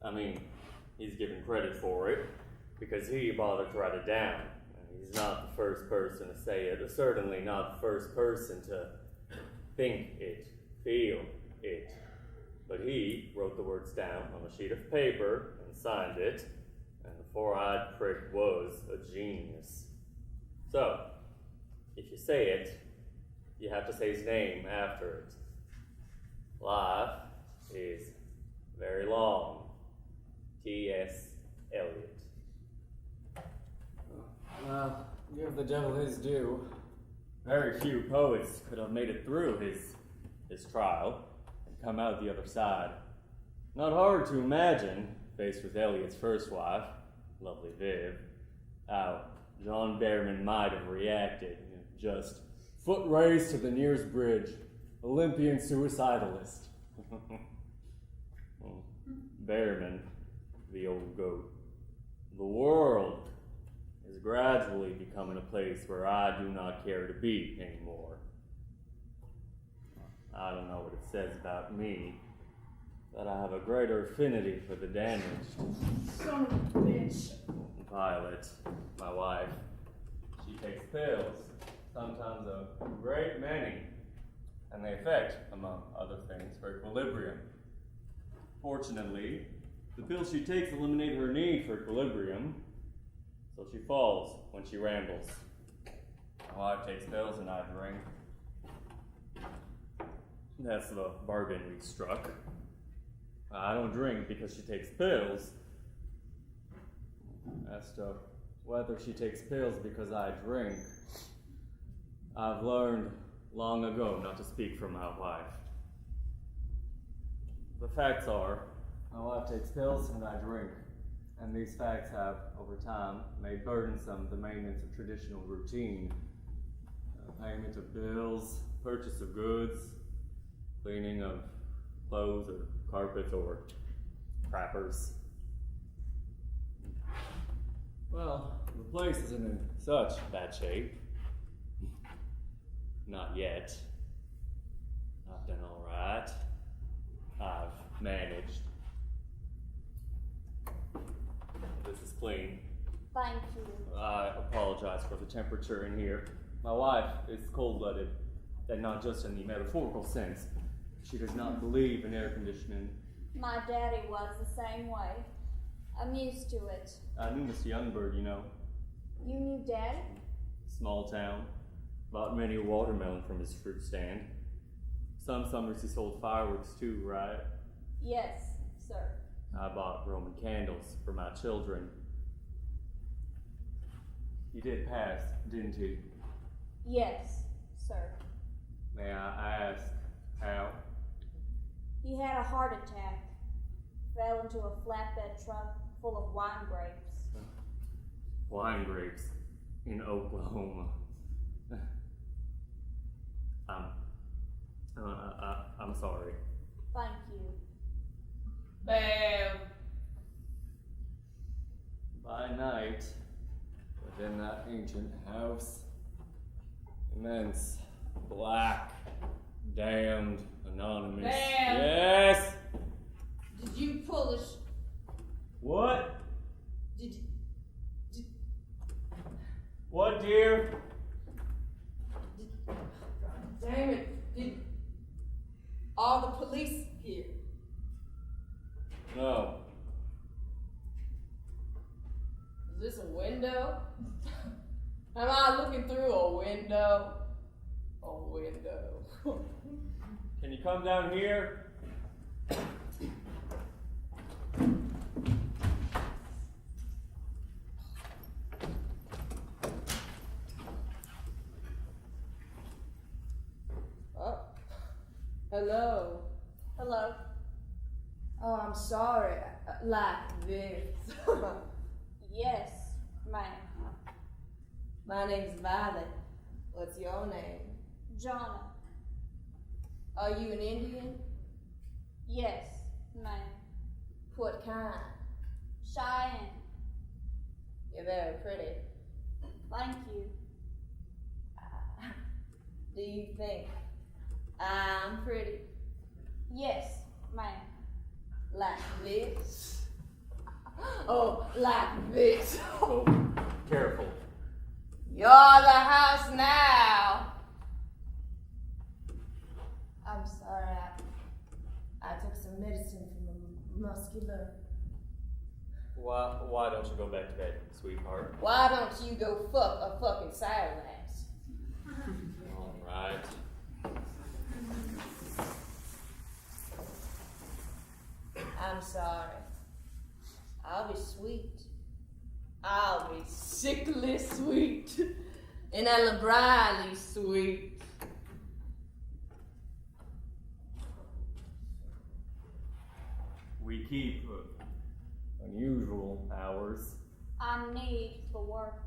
I mean, he's given credit for it, because he bothered to write it down. He's not the first person to say it, or certainly not the first person to think it, feel it. But he wrote the words down on a sheet of paper and signed it, and the four-eyed prick was a genius. So, if you say it, you have to say his name after it. Life is very long. T.S. Eliot. Well, give the devil his due. Very few poets could have made it through his trial and come out the other side. Not hard to imagine, faced with Eliot's first wife, lovely Viv, how John Behrman might have reacted. Just foot race to the nearest bridge, Olympian suicidalist. Behrman, the old goat. The world is gradually becoming a place where I do not care to be anymore. I don't know what it says about me, but I have a greater affinity for the damaged. Son of a bitch. Violet, my wife, she takes pills, sometimes a great many, and they affect, among other things, her equilibrium. Fortunately, the pills she takes eliminate her need for equilibrium, so she falls when she rambles. My wife takes pills and I drink. That's the bargain we struck. I don't drink because she takes pills. As to whether she takes pills because I drink, I've learned long ago not to speak for my wife. The facts are, my wife takes pills and I drink, and these facts have, over time, made burdensome the maintenance of traditional routine. Payment of bills, purchase of goods, cleaning of clothes or carpet or crappers. Well, the place isn't in such bad shape. Not yet. I've done all right. I've managed. This is clean. Thank you. I apologize for the temperature in here. My wife is cold-blooded, and not just in the metaphorical sense. She does not believe in air conditioning. My daddy was the same way. I'm used to it. I knew Mr. Youngbird, you know. You knew Daddy? Small town. Bought many a watermelon from his fruit stand. Some summers he sold fireworks too, right? Yes, sir. I bought Roman candles for my children. He did pass, didn't he? Yes, sir. May I ask how? He had a heart attack. Fell into a flatbed truck full of wine grapes. Wine grapes in Oklahoma. I'm sorry. Thank you. Bam. By night, within that ancient house, immense, black, damned, anonymous. Bam. Yes. Did you pull a What? Did What, dear? God damn it. Did all the police here? No. Is this a window? Am I looking through a window? A window. Can you come down here? Oh. Hello. Hello. Oh, I'm sorry. Like this. Yes, ma'am. My name's Violet. What's your name? Jonna. Are you an Indian? Yes, ma'am. What kind? Cheyenne. You're very pretty. Thank you. Do you think I'm pretty? Yes, ma'am. Like this? Oh, like this. Oh, careful. You're the house now. I'm sorry, I took some medicine from the muscular. Why don't you go back to bed, sweetheart? Why don't you go fuck a fucking saddlebags? All right. I'm sorry. I'll be sweet. I'll be sickly sweet. And unbridled sweet. We keep unusual hours. I need the work.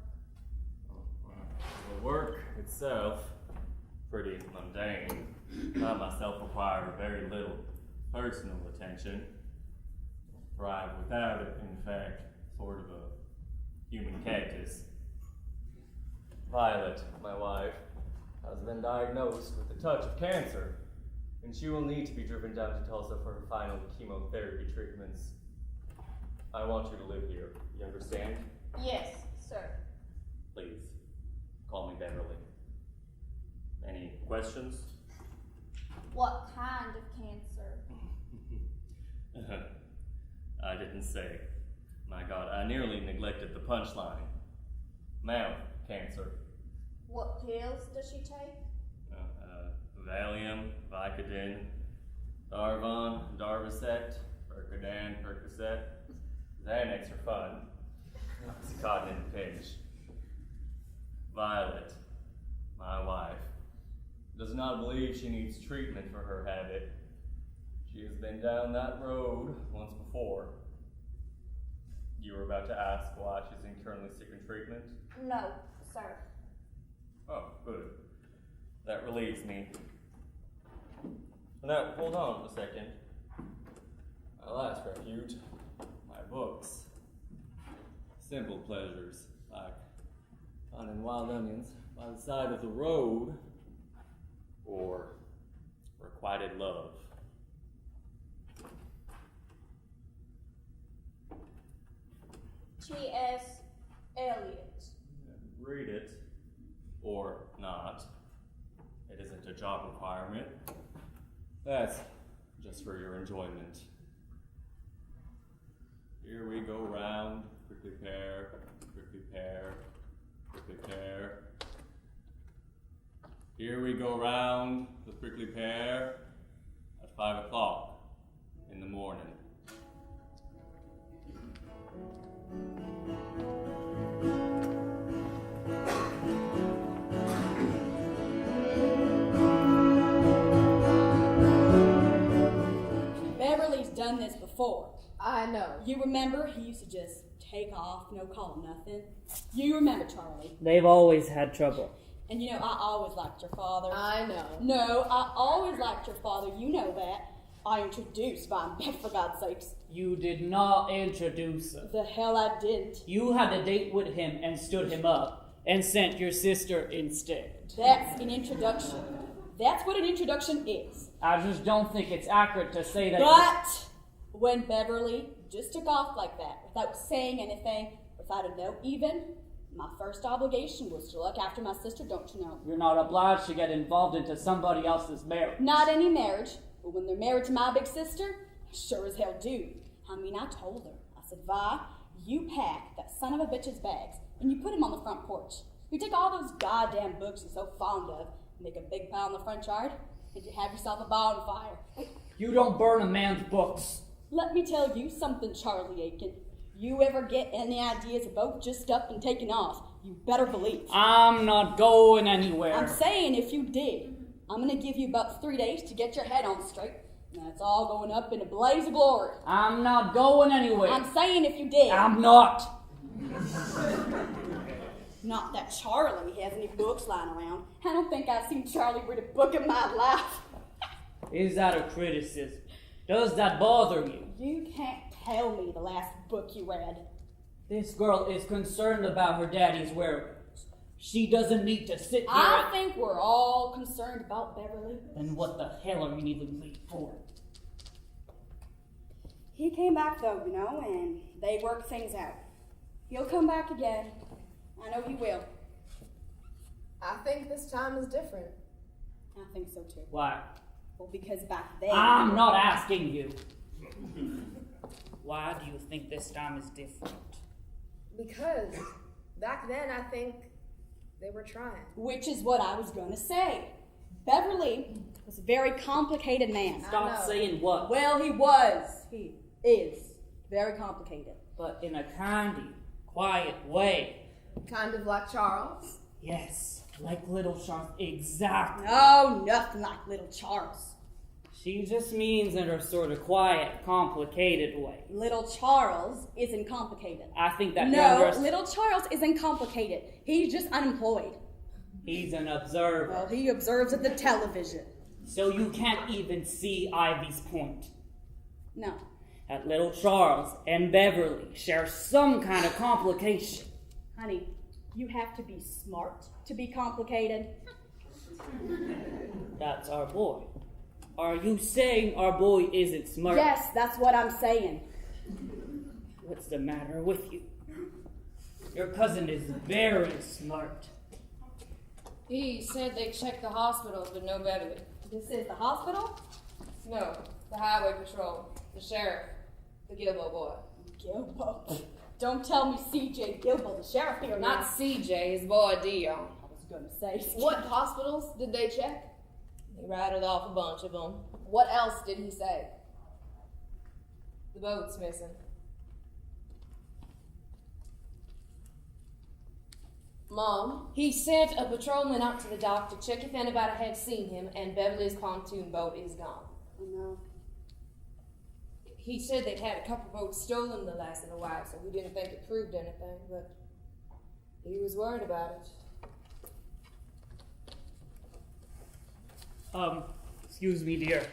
The work itself, pretty mundane. I myself require very little personal attention. Thrive without it, in fact, sort of a human cactus. Violet, my wife, has been diagnosed with a touch of cancer, and she will need to be driven down to Tulsa for her final chemotherapy treatments. I want you to live here. You understand? Yes, sir. Please, call me Beverly. Any questions? What kind of cancer? I didn't say. My God, I nearly neglected the punchline. Mouth cancer. What pills does she take? Valium, Vicodin, Darvon, Darvocet, Percodan, Percocet. Xanax are fun. Oxycontin in a pinch. Violet, my wife, does not believe she needs treatment for her habit. She has been down that road once before. You were about to ask why she's currently seeking treatment? No, sir. Oh, good. That relieves me. Now, hold on a second. My last refuge, my books. Simple pleasures, like finding wild onions by the side of the road, or requited love. T.S. Eliot. Read it, or not. It isn't a job requirement. That's just for your enjoyment. Here we go round, prickly pear, prickly pear, prickly pear. Here we go round the prickly pear at 5 o'clock in the morning. Beverly's done this before. I know. You remember he used to just take off, no call, nothing. You remember Charlie. They've always had trouble. And you know, I always liked your father. I know. No, I always liked your father. You know that. I introduced Von Beck, for God's sakes. You did not introduce him. The hell I didn't. You had a date with him and stood him up and sent your sister instead. That's an introduction. That's what an introduction is. I just don't think it's accurate to say that. But when Beverly just took off like that, without saying anything, without a note even, my first obligation was to look after my sister, don't you know? You're not obliged to get involved into somebody else's marriage. Not any marriage, but when they're married to my big sister, I sure as hell do. I mean, I told her. I said, Vi, you pack that son of a bitch's bags, and you put him on the front porch. You take all those goddamn books you're so fond of, make a big pile in the front yard, and you have yourself a bonfire. You don't burn a man's books. Let me tell you something, Charlie Aiken. You ever get any ideas about just up and taking off, you better believe. I'm not going anywhere. I'm saying if you did, I'm going to give you about 3 days to get your head on straight. And that's all going up in a blaze of glory. I'm not going anywhere. I'm saying if you did. I'm not. Not that Charlie has any books lying around. I don't think I've seen Charlie read a book in my life. Is that a criticism? Does that bother you? You can't tell me the last book you read. This girl is concerned about her daddy's whereabouts. She doesn't need to sit here. I think we're all concerned about Beverly. Then what the hell are you even late for? He came back though, you know, and they worked things out. He'll come back again. I know he will. I think this time is different. I think so too. Why? Well, because back then... I'm not asking you. Why do you think this time is different? Because back then I think they were trying. Which is what I was going to say. Beverly was a very complicated man. Stop saying what? Well, he was. He is. Very complicated. But in a kindy, quiet way. Kind of like Charles. Yes, like little Charles. Exactly. No, nothing like little Charles. She just means in her sort of quiet, complicated way. Little Charles isn't complicated. I think that No, little Charles isn't complicated. He's just unemployed. He's an observer. Well, he observes at the television. So you can't even see Ivy's point. No. That little Charles and Beverly share some kind of complication. Honey, you have to be smart to be complicated. That's our boy. Are you saying our boy isn't smart? Yes, that's what I'm saying. What's the matter with you? Your cousin is very smart. He said they checked the hospitals, but no Beverly. This is the hospital? No, the highway patrol, the sheriff, the Gilbo boy. Gilbo. Don't tell me C.J. Gilbo, the sheriff here. Not CJ, his boy Dion. I was going to say. What hospitals did they check? He rattled off a bunch of them. What else did he say? The boat's missing. Mom, he sent a patrolman out to the dock to check if anybody had seen him, and Beverly's pontoon boat is gone. Oh, no. He said they'd had a couple boats stolen the last little while, so we didn't think it proved anything, but he was worried about it. Excuse me, dear.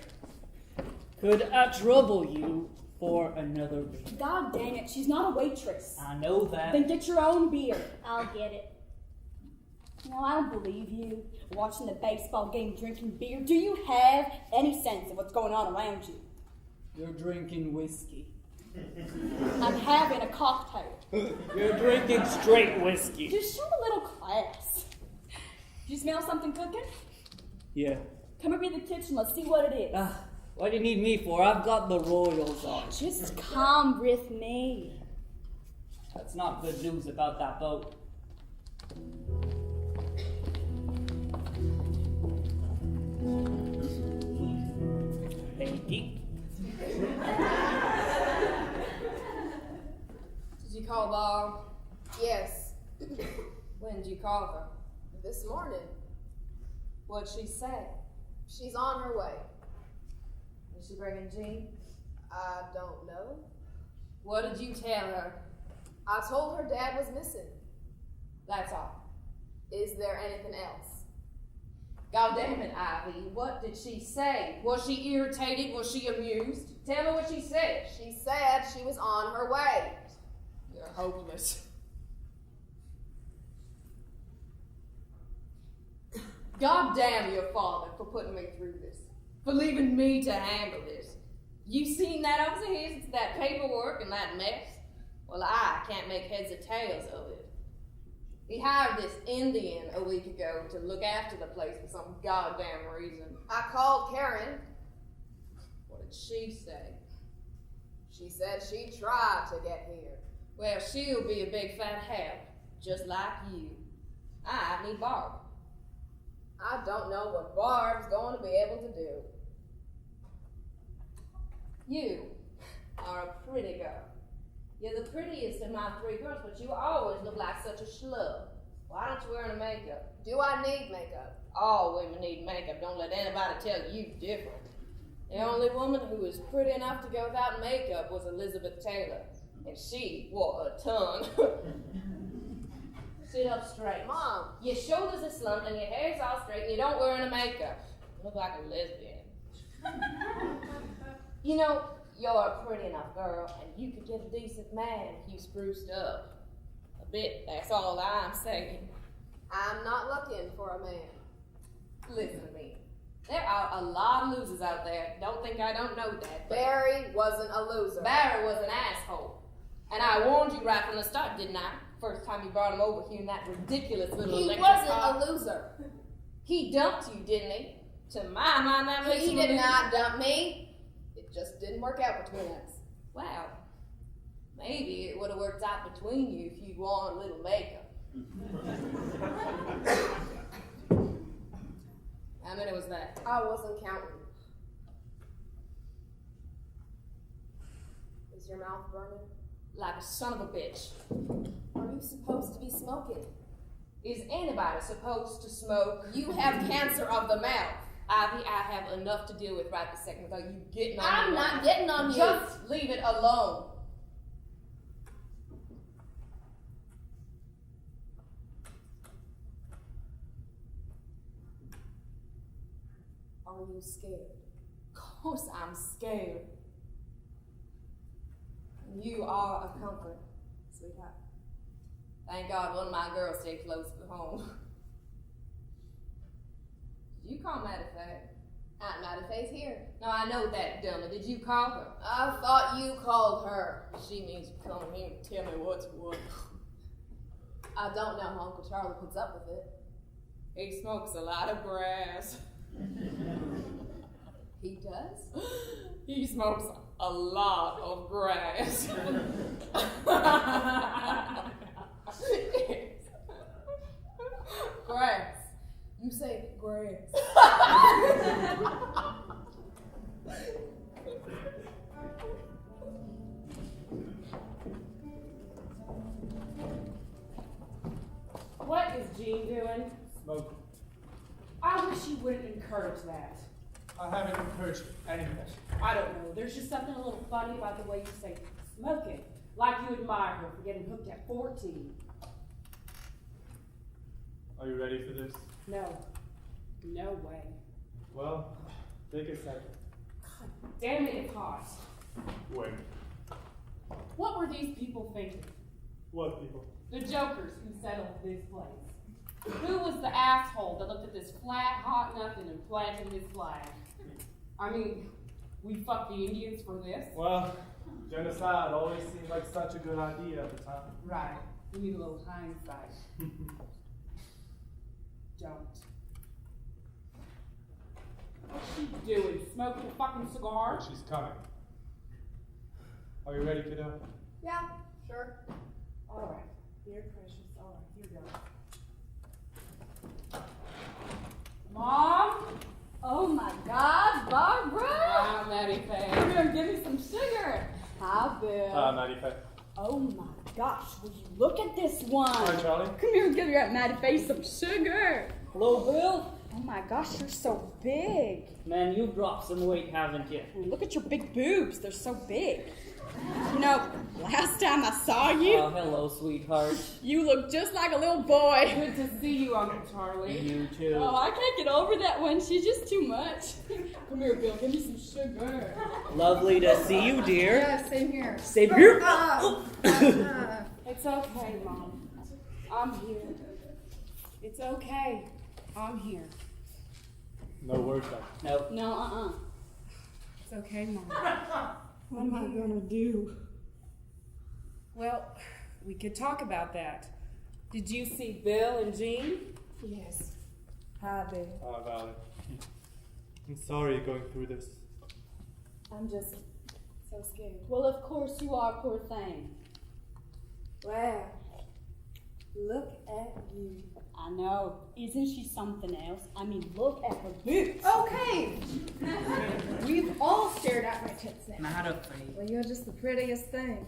Could I trouble you for another beer? God dang it, she's not a waitress. I know that. Then get your own beer. I'll get it. No, I don't believe you. Watching the baseball game, drinking beer. Do you have any sense of what's going on around you? You're drinking whiskey. I'm having a cocktail. You're drinking straight whiskey. Just show a little class. Do you smell something cooking? Yeah. Come over to the kitchen, let's see what it is. What do you need me for? I've got the Royals on. Just come with me. That's not good news about that boat. Lecky. Did you call Bob? Yes, When did you call her? this morning. What'd she say? She's on her way. Is she bringing Jean? I don't know. What did you tell her? I told her Dad was missing. That's all. Is there anything else? God damn it, Ivy. What did she say? Was she irritated? Was she amused? Tell me what she said. She said she was on her way. You're hopeless. God damn your father for putting me through this. For leaving me to handle this. You seen that over his, that paperwork and that mess? Well, I can't make heads or tails of it. He hired this Indian a week ago to look after the place for some goddamn reason. I called Karen. What did she say? She said she'd try to get here. Well, she'll be a big fat help, just like you. I need Barb. I don't know what Barb's going to be able to do. You are a pretty girl. You're the prettiest of my three girls, but you always look like such a schlub. Why don't you wear any makeup? Do I need makeup? All women need makeup. Don't let anybody tell you different. The only woman who was pretty enough to go without makeup was Elizabeth Taylor, and she wore a ton. Sit up straight. Mom. Your shoulders are slumped and your hair's all straight and you don't wear any makeup. You look like a lesbian. You know, you're a pretty enough girl and you could get a decent man if you spruced up a bit. That's all I'm saying. I'm not looking for a man. Listen to me. There are a lot of losers out there. Don't think I don't know that. Barry wasn't a loser. Barry was an asshole. And I warned you right from the start, didn't I? First time you brought him over here in that ridiculous little He electric wasn't car. a loser. He dumped you, didn't he? To my mind, that makes He him a did loser. not dump me. It just didn't work out between us. Well, maybe it would have worked out between you if you'd worn a little makeup. How many was that? I wasn't counting. Is your mouth burning? Like a son of a bitch. Are you supposed to be smoking? Is anybody supposed to smoke? You have cancer of the mouth. Ivy, I have enough to deal with right this second without you getting on me. I'm not getting on you. Just leave it alone. Are you scared? Of course I'm scared. You are a comfort, sweetheart. Thank God one of my girls stayed close to home. Did you call Mattie fat? Aunt Mattie's here. No, I know that, dummy. Did you call her? I thought you called her. She means you come here and tell me what's what. I don't know how Uncle Charlie puts up with it. He smokes a lot of grass. He does? He smokes a lot of grass. Grass. You say grass. What is Jean doing? Smoking. I wish you wouldn't encourage that. I haven't encouraged anything. I don't know. There's just something a little funny about the way you say smoking. Like you admire her for getting hooked at 14. Are you ready for this? No. No way. Well, take a second. God damn it, it's hot. Wait. What were these people thinking? What people? The jokers who settled this place. Who was the asshole that looked at this flat, hot nothing and planted his flag? I mean, we fucked the Indians for this? Well, genocide always seemed like such a good idea at the time. Right. We need a little hindsight. Don't. What's she doing? Smoking a fucking cigar? But she's coming. Are you ready, kiddo? Yeah, sure. All right. Here, precious. All right, here goes. Mom? Oh my God, Barbara! Wow, Mattie Faye. Come here and give me some sugar. Hi, Bill. Maddie Faye. Oh my gosh, will you look at this one? Hi, Charlie. Come here and give your Aunt Mattie Faye some sugar. Hello, Bill. Oh my gosh, you're so big. Man, you've dropped some weight, haven't you? And look at your big boobs, they're so big. You know, last time I saw you, Oh, hello, sweetheart. you looked just like a little boy. Good to see you, Uncle Charlie. You too. Oh, I can't get over that one. She's just too much. Come here, Bill. Give me some sugar. Lovely to see you, dear. Yeah, same here. Same here. It's okay, Mom. I'm here. It's okay. I'm here. No words back. Nope. No, It's okay, Mom. What am I gonna do? Well, we could talk about that. Did you see Bill and Jean? Yes. Hi, Bill. Valerie. I'm sorry you're going through this. I'm just so scared. Well, of course you are, poor thing. Wow. Look at you. I know. Isn't she something else? I mean, look at her boots. Okay. We've all stared at my tits now. Not afraid. Well, you're just the prettiest thing.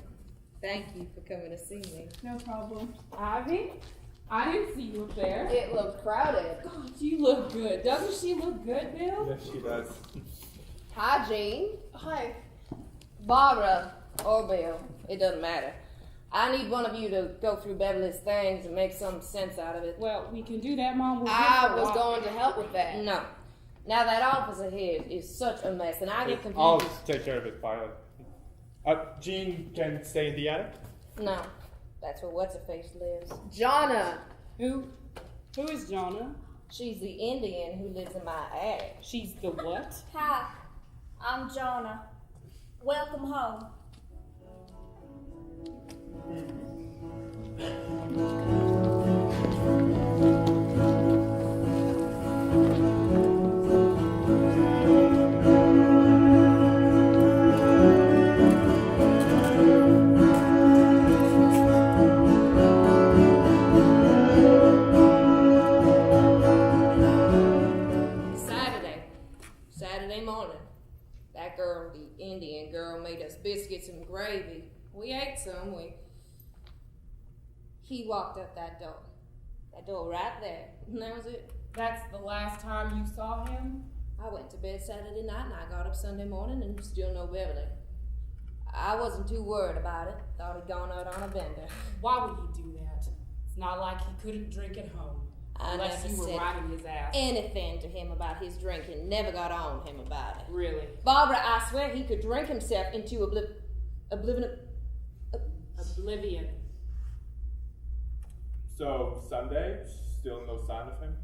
Thank you for coming to see me. No problem. Ivy, I didn't see you up there. It looked crowded. God, you look good. Doesn't she look good, Bill? Yes, she does. Hi, Jean. Hi. Barbara or Bill, it doesn't matter. I need one of you to go through Beverly's things and make some sense out of it. Well, we can do that, Mom. We're here I for a was while. going to help with that. No. Now that office of his is such a mess, and I get confused. I'll take care of it, Violet. Jean can stay in the attic? No. That's where What's-Her-Face lives. Jonna. Who is Jonna? She's the Indian who lives in my attic. She's the what? Hi, I'm Jonah. Welcome home. Saturday morning. That girl, the Indian girl, made us biscuits and gravy. We ate some. He walked up that door. That door right there. And that was it. That's the last time you saw him? I went to bed Saturday night and I got up Sunday morning and still no Beverly. I wasn't too worried about it. Thought he'd gone out on a bender. Why would he do that? It's not like he couldn't drink at home. Unless you were riding his ass. Anything to him about his drinking. Never got on him about it. Really? Barbara, I swear he could drink himself into oblivion. So, Sunday, still no sign of him?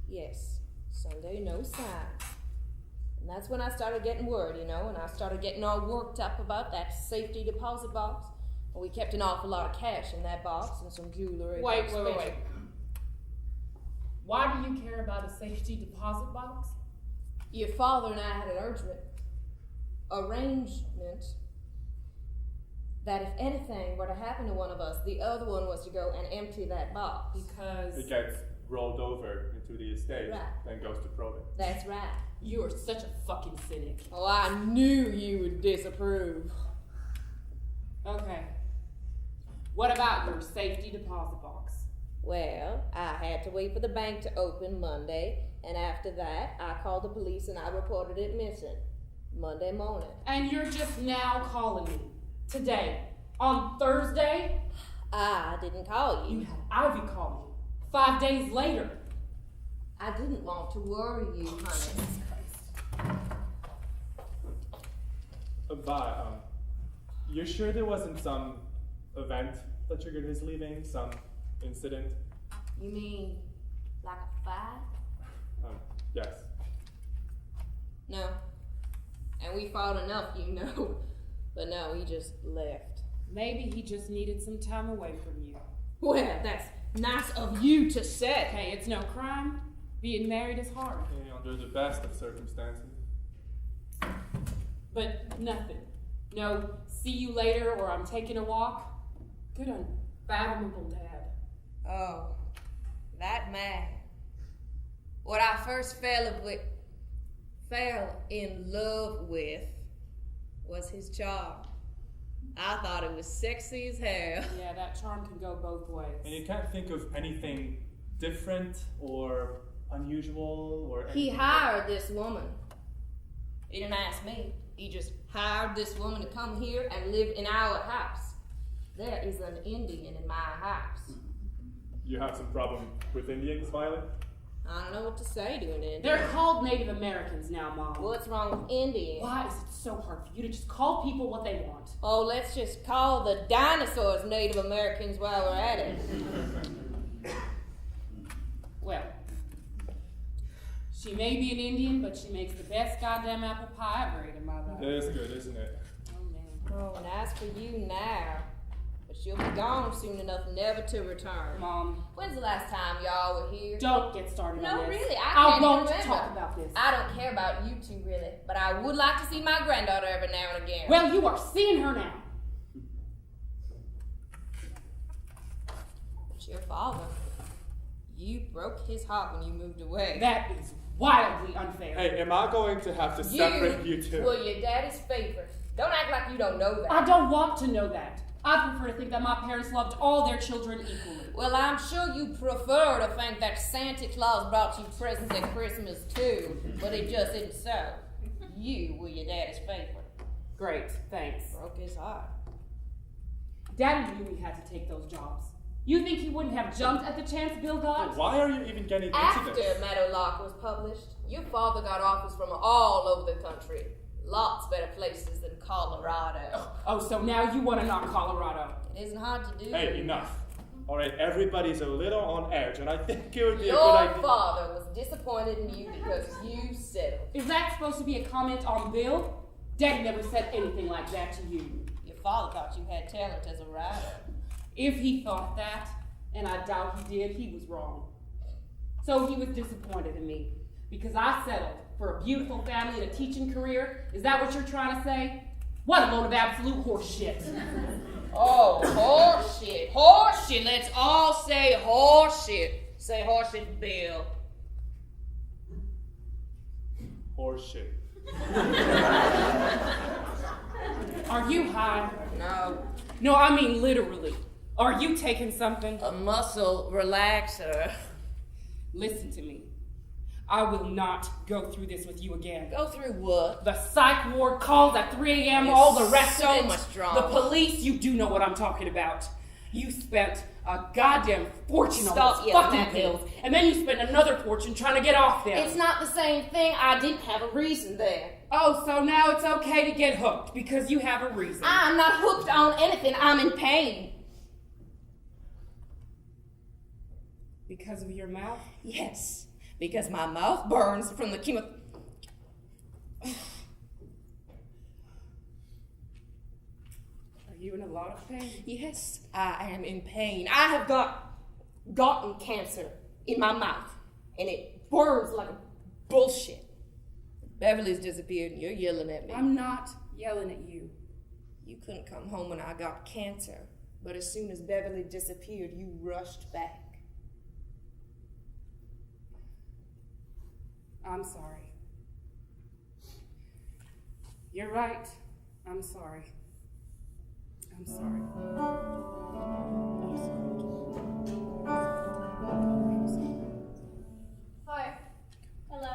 Yes, Sunday, no sign. And that's when I started getting worried, and I started getting all worked up about that safety deposit box. Well, we kept an awful lot of cash in that box and some jewelry. Wait. Why do you care about a safety deposit box? Your father and I had an arrangement that if anything were to happen to one of us, the other one was to go and empty that box. Because it gets rolled over into the estate, right. Then goes to probate. That's right. You are such a fucking cynic. Oh, I knew you would disapprove. Okay. What about your safety deposit box? Well, I had to wait for the bank to open Monday, and after that, I called the police and I reported it missing. Monday morning. And you're just now calling me. Today. On Thursday? I didn't call you. You had Ivy call me. 5 days later. I didn't want to worry you, honey. Vi, you're sure there wasn't some event that triggered his leaving? Some incident? You mean like a fight? Yes. No. And we fought enough, But no, he just left. Maybe he just needed some time away from you. Well, that's nice of you to say. Hey, it's no crime. Being married is hard. Yeah, under the best of circumstances. But nothing. No, see you later or I'm taking a walk. Good unfathomable dad. Oh, that man. What I first fell in love with was his charm. I thought it was sexy as hell. Yeah, that charm can go both ways. And you can't think of anything different or unusual or anything. He hired this woman. He didn't ask me. He just hired this woman to come here and live in our house. There is an Indian in my house. You have some problem with Indians, Violet? I don't know what to say to an Indian. They're called Native Americans now, Mom. What's wrong with Indians? Why is it so hard for you to just call people what they want? Oh, let's just call the dinosaurs Native Americans while we're at it. Well, she may be an Indian, but she makes the best goddamn apple pie I ever ate in my life. It is good, isn't it? Oh, man. Oh, nice for you now. But she'll be gone soon enough, never to return. Mom. When's the last time y'all were here? Don't get started on No, this. really, I can't won't remember. talk about this. I don't care about you two, really. But I would like to see my granddaughter every now and again. Well, you are seeing her now. But your father, you broke his heart when you moved away. That is wildly unfair. Hey, am I going to have to separate you two? Well, your daddy's favorite. Don't act like you don't know that. I don't want to know that. I prefer to think that my parents loved all their children equally. Well, I'm sure you prefer to think that Santa Claus brought you presents at Christmas too, but it just isn't so. You were your daddy's favorite. Great, thanks. Broke his heart. Daddy knew we had to take those jobs. You think he wouldn't have jumped at the chance Bill got? Why are you even getting After into this? Meadowlark was published, your father got offers from all over the country. Lots better places than Colorado. Oh, so now you want to knock Colorado? It isn't hard to do. Hey, enough. All right, everybody's a little on edge, and I think it would be a good Your idea. father was disappointed in you because you settled. Is that supposed to be a comment on Bill? Daddy never said anything like that to you. Your father thought you had talent as a writer. If he thought that, and I doubt he did, he was wrong. So he was disappointed in me because I settled for a beautiful family and a teaching career. Is that what you're trying to say? What a load of absolute horseshit. Oh, horseshit. Horseshit. Let's all say horseshit. Say horseshit, Bill. Horseshit. Are you high? No. No, I mean literally. Are you taking something? A muscle relaxer. Listen to me. I will not go through this with you again. Go through what? The psych ward calls at 3 a.m., It's all the rest so of it. much drama. The police, you do know what I'm talking about. You spent a goddamn fortune on Stop those yelling fucking at me. pills, and then you spent another fortune trying to get off them. It's not the same thing. I didn't have a reason there. Oh, so now it's okay to get hooked because you have a reason. I'm not hooked on anything. I'm in pain. Because of your mouth? Yes, because my mouth burns from the chemo. Are you in a lot of pain? Yes, I am in pain. I have gotten cancer in my mouth, and it burns like a bullshit. Beverly's disappeared, and you're yelling at me. I'm not yelling at you. You couldn't come home when I got cancer, but as soon as Beverly disappeared, you rushed back. I'm sorry. You're right. I'm sorry. I'm sorry. I'm sorry. Hi, Hello?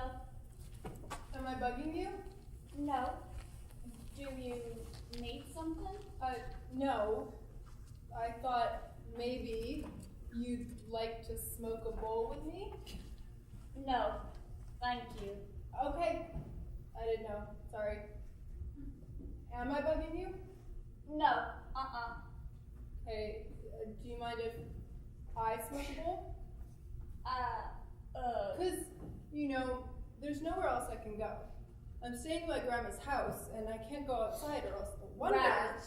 am I bugging you? No. Do you need something? No. I thought maybe you'd like to smoke a bowl with me? No. Thank you. Okay. I didn't know. Sorry. Am I bugging you? No. Hey, do you mind if I smoke a bowl? Because, there's nowhere else I can go. I'm staying at my grandma's house, and I can't go outside or else the wonder. Right.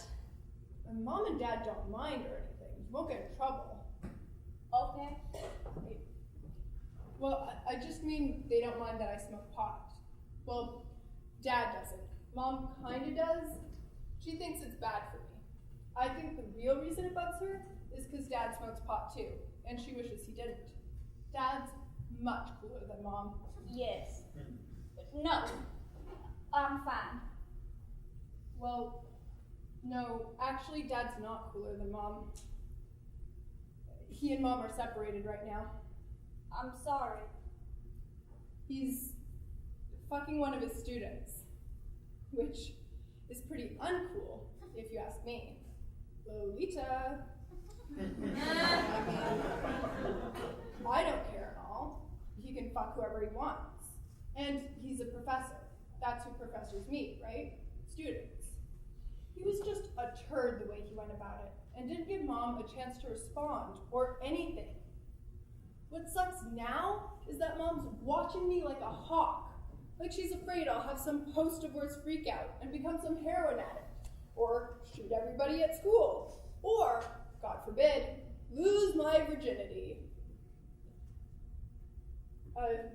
And Mom and Dad don't mind or anything. You won't get in trouble. Okay. Well, I just mean they don't mind that I smoke pot. Well, Dad doesn't. Mom kinda does. She thinks it's bad for me. I think the real reason it bugs her is because Dad smokes pot too, and she wishes he didn't. Dad's much cooler than Mom. Yes. No. I'm fine. Well, no, actually Dad's not cooler than Mom. He and Mom are separated right now. I'm sorry. He's fucking one of his students, which is pretty uncool, if you ask me. Lolita. I don't care at all. He can fuck whoever he wants. And he's a professor. That's who professors meet, right? Students. He was just a turd the way he went about it, and didn't give Mom a chance to respond or anything. What sucks now is that Mom's watching me like a hawk. Like she's afraid I'll have some post-divorce freak out and become some heroin addict. Or shoot everybody at school. Or, God forbid, lose my virginity. Do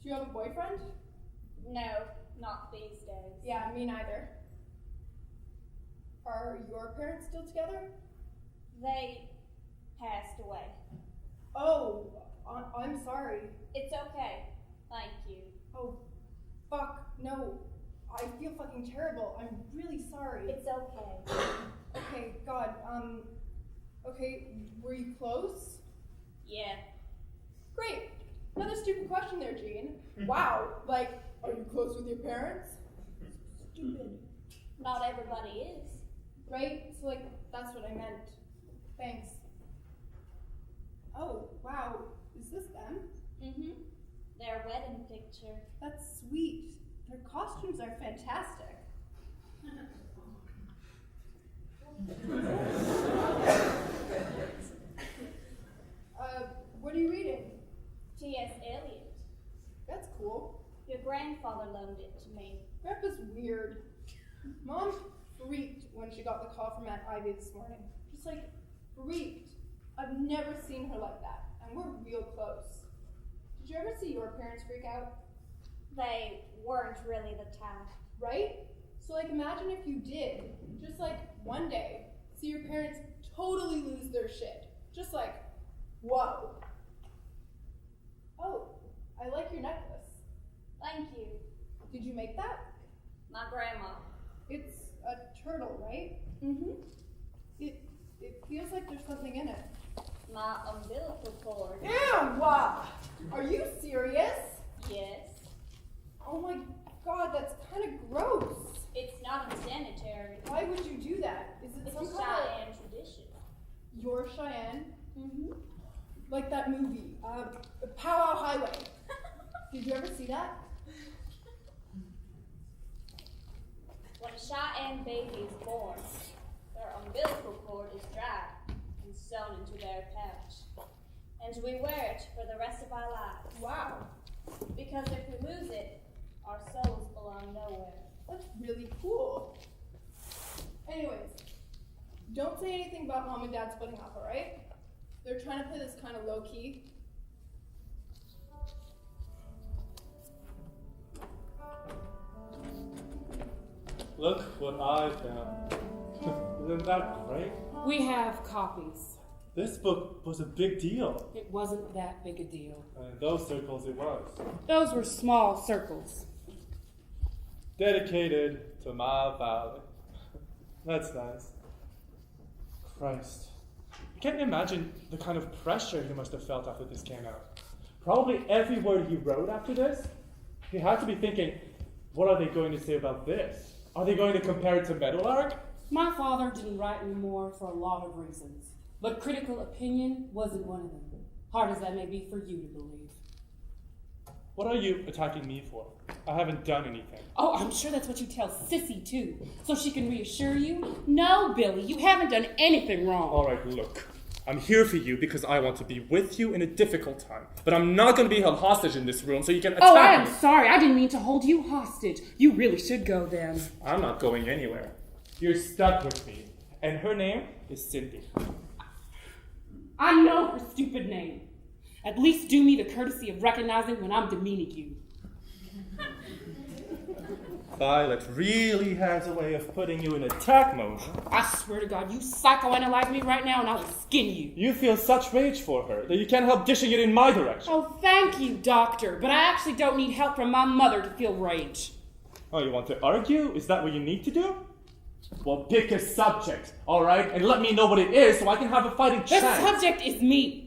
you have a boyfriend? No, not these days. Yeah, me neither. Are your parents still together? They passed away. Oh, I'm sorry. It's okay. Thank you. Oh, fuck, no. I feel fucking terrible. I'm really sorry. It's okay. Okay, God, okay, were you close? Yeah. Great. Another stupid question there, Jean. Wow, like, are you close with your parents? Stupid. Not everybody is. Right? So, like, that's what I meant. Thanks. Oh, wow. Is this them? Mm-hmm. Their wedding picture. That's sweet. Their costumes are fantastic. cool. Your grandfather loaned it to me. Grandpa's weird. Mom freaked when she got the call from Aunt Ivy this morning. Just like freaked. I've never seen her like that, and we're real close. Did you ever see your parents freak out? They weren't really the type. Right? So like imagine if you did, just like one day, see your parents totally lose their shit. Just like, whoa. Oh, I like your necklace. Thank you. Did you make that? My grandma. It's a turtle, right? Mm-hmm. It feels like there's something in it. My umbilical cord. Ew! Are you serious? Yes. Oh my god, that's kind of gross. It's not unsanitary. Why would you do that? Is it It's some a kind of... Cheyenne tradition. Your Cheyenne? Mm-hmm. Like that movie, Powwow Highway. Did you ever see that? When a Cheyenne baby is born, their umbilical cord is dried and sewn into their pouch. And we wear it for the rest of our lives. Wow. Because if we lose it, our souls belong nowhere. That's really cool. Anyways, don't say anything about Mom and Dad splitting up, alright? They're trying to play this kind of low-key. Look what I found. Isn't that great? We have copies. This book was a big deal. It wasn't that big a deal. In those circles it was. Those were small circles. Dedicated to my valley. That's nice. Christ. I can't imagine the kind of pressure he must have felt after this came out. Probably every word he wrote after this, he had to be thinking, what are they going to say about this? Are they going to compare it to Meadowlark? My father didn't write anymore for a lot of reasons, but critical opinion wasn't one of them. Hard as that may be for you to believe. What are you attacking me for? I haven't done anything. Oh, I'm sure that's what you tell Sissy, too, so she can reassure you. No, Billy, you haven't done anything wrong. All right, look. I'm here for you because I want to be with you in a difficult time. But I'm not going to be held hostage in this room so you can attack me. Oh, I am sorry. I didn't mean to hold you hostage. You really should go then. I'm not going anywhere. You're stuck with me. And her name is Cindy. I know her stupid name. At least do me the courtesy of recognizing when I'm Dominique. Violet really has a way of putting you in attack mode. I swear to God, you psychoanalyze me right now and I will skin you. You feel such rage for her that you can't help dishing it in my direction. Oh, thank you, Doctor, but I actually don't need help from my mother to feel rage. Oh, you want to argue? Is that what you need to do? Well, pick a subject, all right? And let me know what it is so I can have a fighting chance. The subject is me.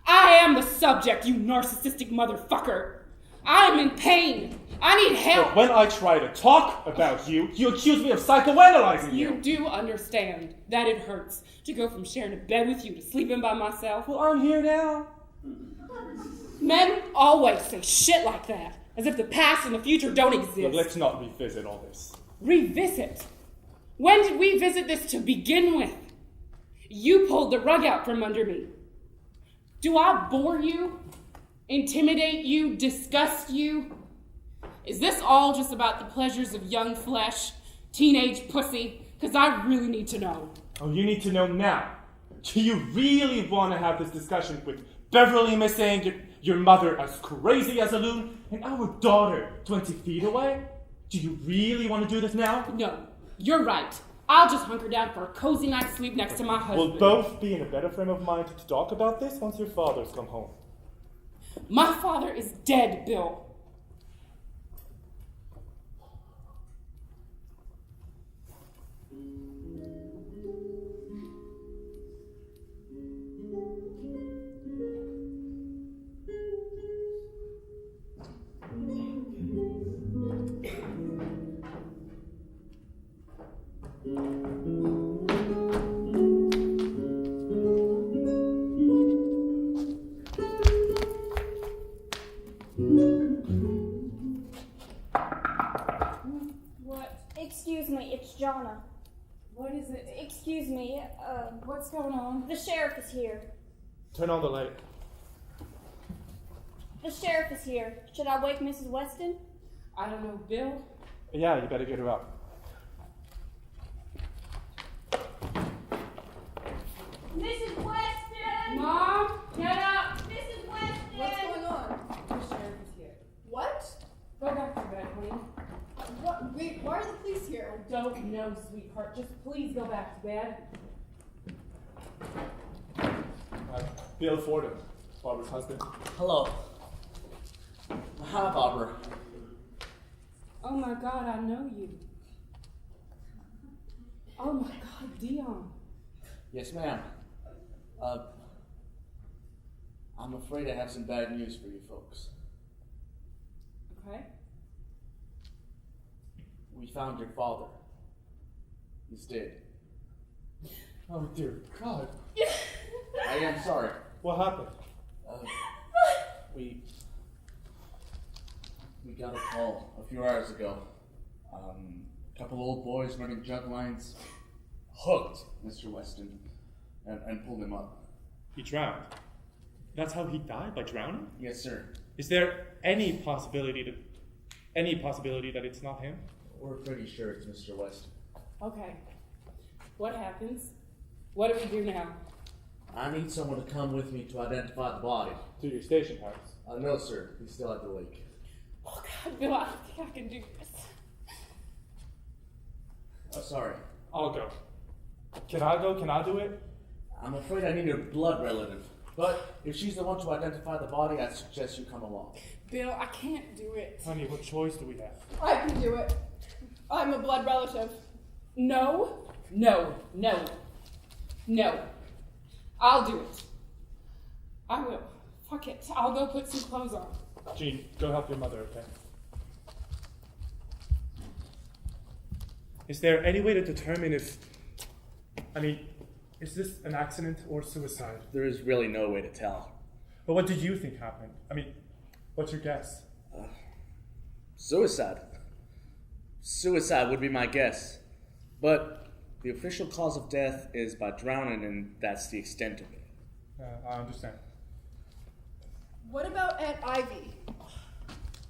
I am the subject, you narcissistic motherfucker. I am in pain. I need help. But when I try to talk about you, you accuse me of psychoanalyzing you. You do understand that it hurts to go from sharing a bed with you to sleeping by myself. Well, I'm here now. Men always say shit like that, as if the past and the future don't exist. Look, let's not revisit all this. Revisit? When did we visit this to begin with? You pulled the rug out from under me. Do I bore you? Intimidate you? Disgust you? Is this all just about the pleasures of young flesh, teenage pussy? Because I really need to know. Oh, you need to know now. Do you really want to have this discussion with Beverly missing, your mother as crazy as a loon, and our daughter 20 feet away? Do you really want to do this now? No, you're right. I'll just hunker down for a cozy night's sleep next to my husband. We'll both be in a better frame of mind to talk about this once your fathers come home. My father is dead, Bill. Excuse me, it's Jonna. What is it? Excuse me, What's going on? the sheriff is here. Turn on the light. The sheriff is here. Should I wake Mrs. Weston? I don't know, Bill. Yeah, you better get her up. Mrs. Weston! Mom, get up! Mrs. Weston! What's going on? The sheriff is here. What? Go back to bed, honey. What? Wait, why are the police here? I don't know, sweetheart. Just please go back to bed. Bill Fordham, Barbara's husband. Hello. Hi, Barbara. Oh my God, I know you. Oh my God, Dion. Yes, ma'am. I'm afraid I have some bad news for you folks. Okay. We found your father. He's dead. Oh, dear God. I am sorry. What happened? We got a call a few hours ago. A couple old boys running jug lines hooked Mr. Weston and pulled him up. He drowned. That's how he died, by drowning? Yes, sir. Is there any possibility that it's not him? We're pretty sure it's Mr. Weston. Okay. What happens? What do we do now? I need someone to come with me to identify the body. To your station house. No, sir. He's still at the lake. Oh God, Bill, I don't think I can do this. Sorry. I'll go. Can I go? Can I do it? I'm afraid I need a blood relative. But if she's the one to identify the body, I suggest you come along. Bill, I can't do it. Honey, what choice do we have? I can do it. I'm a blood relative. No. I'll do it. I will. Fuck it. I'll go put some clothes on. Jean, go help your mother, okay? Is there any way to determine if... is this an accident or suicide? There is really no way to tell. But what do you think happened? What's your guess? Suicide. Suicide would be my guess. But the official cause of death is by drowning, and that's the extent of it. I understand. What about Aunt Ivy?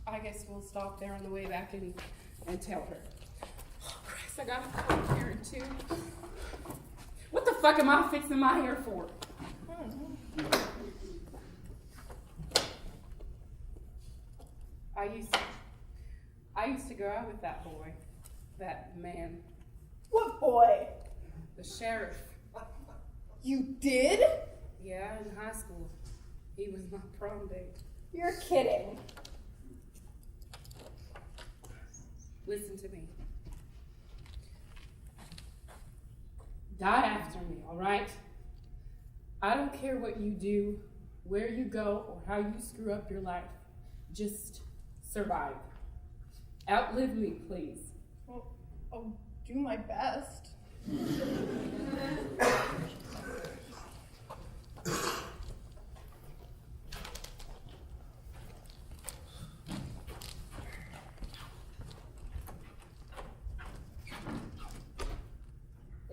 I guess we'll stop there on the way back and tell her. Oh, Christ, I gotta comb hair too. What the fuck am I fixing my hair for? I used to go out with that boy, that man. What boy? The sheriff. You did? Yeah, in high school. He was my prom date. You're kidding. Listen to me. Die after me, all right? I don't care what you do, where you go, or how you screw up your life. Just survive. Outlive me, please. Well, I'll do my best.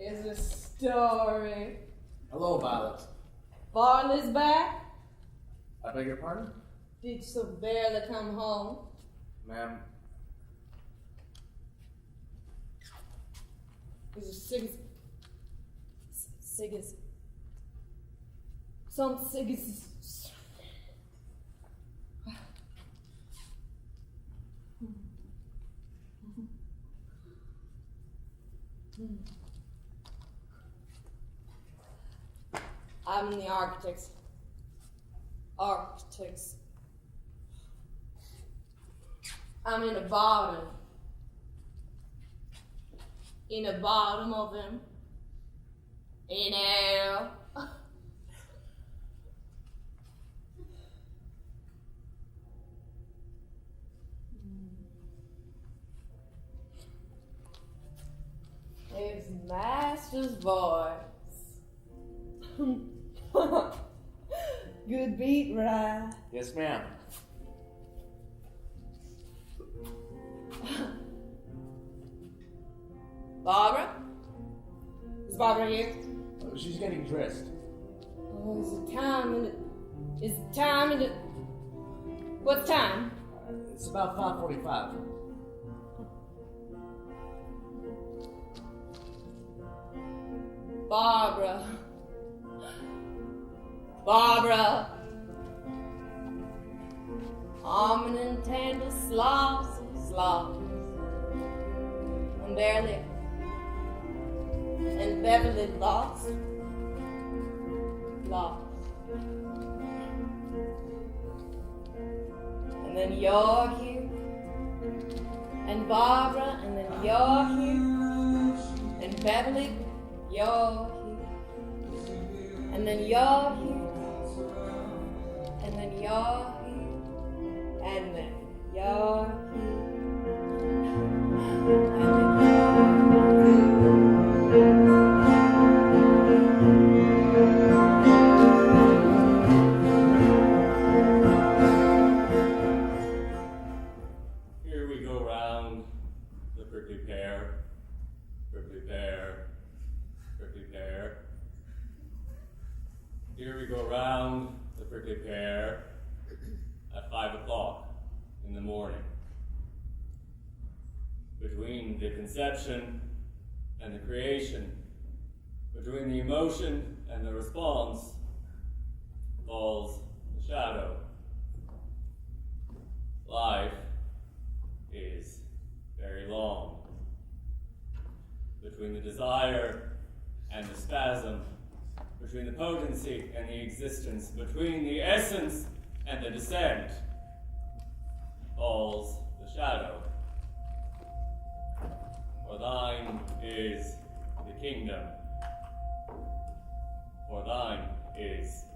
It's a story. Hello, Violet. Barley's back. I beg your pardon? Did so barely come home. Ma'am, Is it Siggis? Siggis. Some Siggis. I'm in the architects. I'm in the bottom. In the bottom of him. In hell. His master's voice. Good beat, right? yes, ma'am. Barbara? Is Barbara here? She's getting dressed. Oh, is it time in it? Is it time in it? What time? It's about 5:45. Barbara. Barbara. Arm and tender slops. And Barely. And Beverly lost. And then you're here. And Barbara, and then you're here. And Beverly, you're here. And then you're here. And then you're here. And then you're here. And then Here we go round the prickly pear, prickly pear, prickly pear. Here we go round the prickly pear at 5 o'clock in the morning. Between the conception and the creation, between the emotion and the response, falls the shadow. Life is very long. Between the desire and the spasm, between the potency and the existence, between the essence and the descent, falls the shadow. For thine is the kingdom, for thine is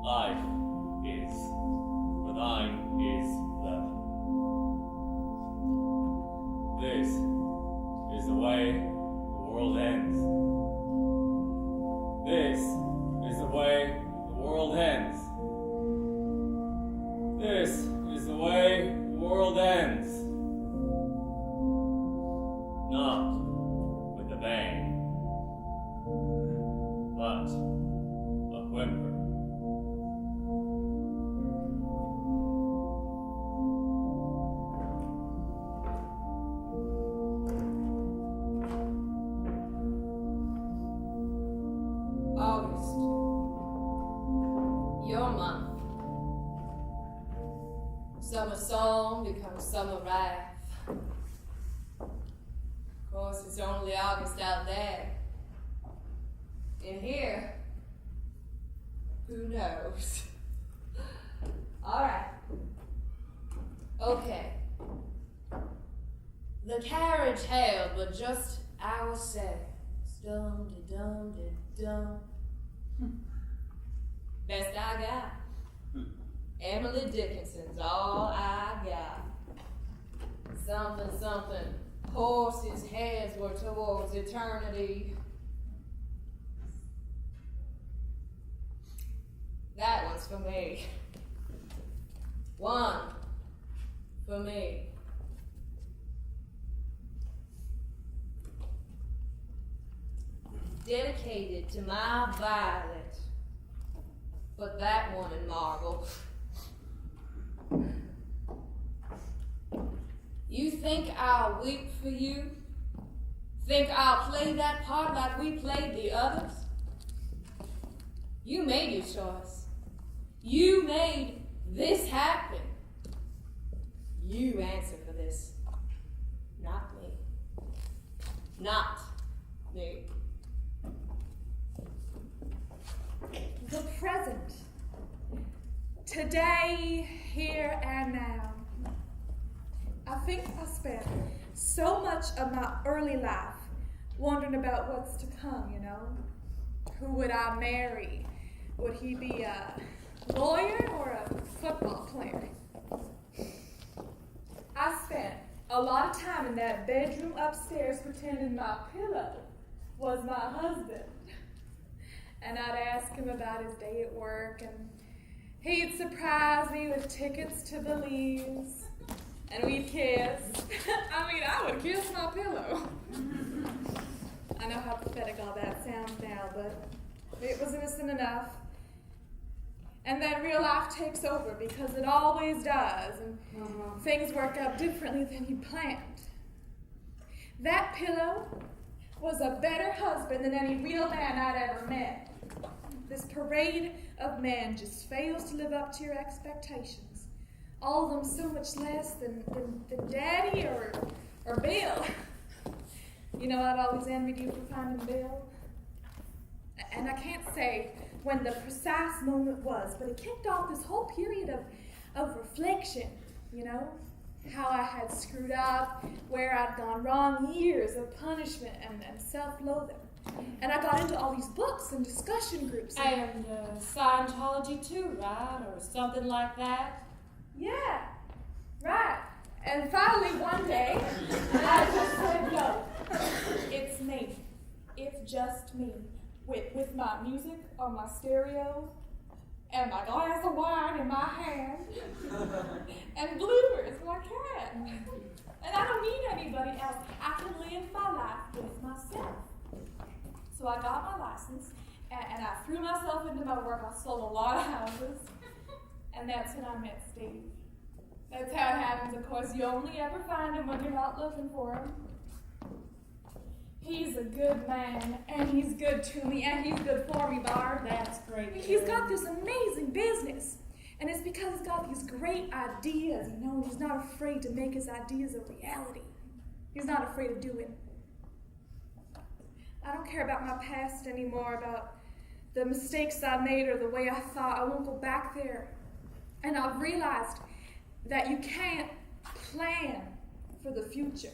life is, for thine is love. This is the way the world ends. This is the way the world ends. This is the way the world ends. Not with a bang, but a whimper. August, your month. Summer song becomes summer wrath. Of course, it's only August out there. In here, who knows? All right. Okay. The carriage held but just ourselves. Dum-de-dum-de-dum. Best I got. Emily Dickinson's all I got. Something. Horses' heads were towards eternity. That one's for me. One for me. Dedicated to my Violet, but that one in marble. You think I'll weep for you? Think I'll play that part like we played the others? You made your choice. You made this happen. You answer for this. Not me. Not me. The present. Today, here and now. I think I spent so much of my early life wondering about what's to come, you know? Who would I marry? Would he be a lawyer or a football player? I spent a lot of time in that bedroom upstairs pretending my pillow was my husband. And I'd ask him about his day at work, and he'd surprise me with tickets to Belize. And we'd kiss. I mean, I would kiss my pillow. I know how pathetic all that sounds now, but it was innocent enough. And then real life takes over because it always does, and things work out differently than you planned. That pillow was a better husband than any real man I'd ever met. This parade of men just fails to live up to your expectations. All of them so much less than Daddy or Bill. You know, I'd always envied you for finding Bill. And I can't say when the precise moment was, but it kicked off this whole period of reflection, you know? How I had screwed up, where I'd gone wrong, years of punishment and self-loathing. And I got into all these books and discussion groups. And Scientology too, right? Or something like that? Yeah, right. And finally one day, I just said no. It's me. It's just me. With my music on my stereo, and my glass of wine in my hand, and bloopers in my cat. And I don't need anybody else. I can live my life with myself. So I got my license, and I threw myself into my work. I sold a lot of houses, and that's when I met Steve. That's how it happens. Of course, you only ever find him when you're not looking for him. He's a good man, and he's good to me, and he's good for me, Barb. That's great. He's got this amazing business, and it's because he's got these great ideas, you know, and he's not afraid to make his ideas a reality. He's not afraid of doing. I don't care about my past anymore, about the mistakes I made or the way I thought. I won't go back there. And I've realized that you can't plan for the future.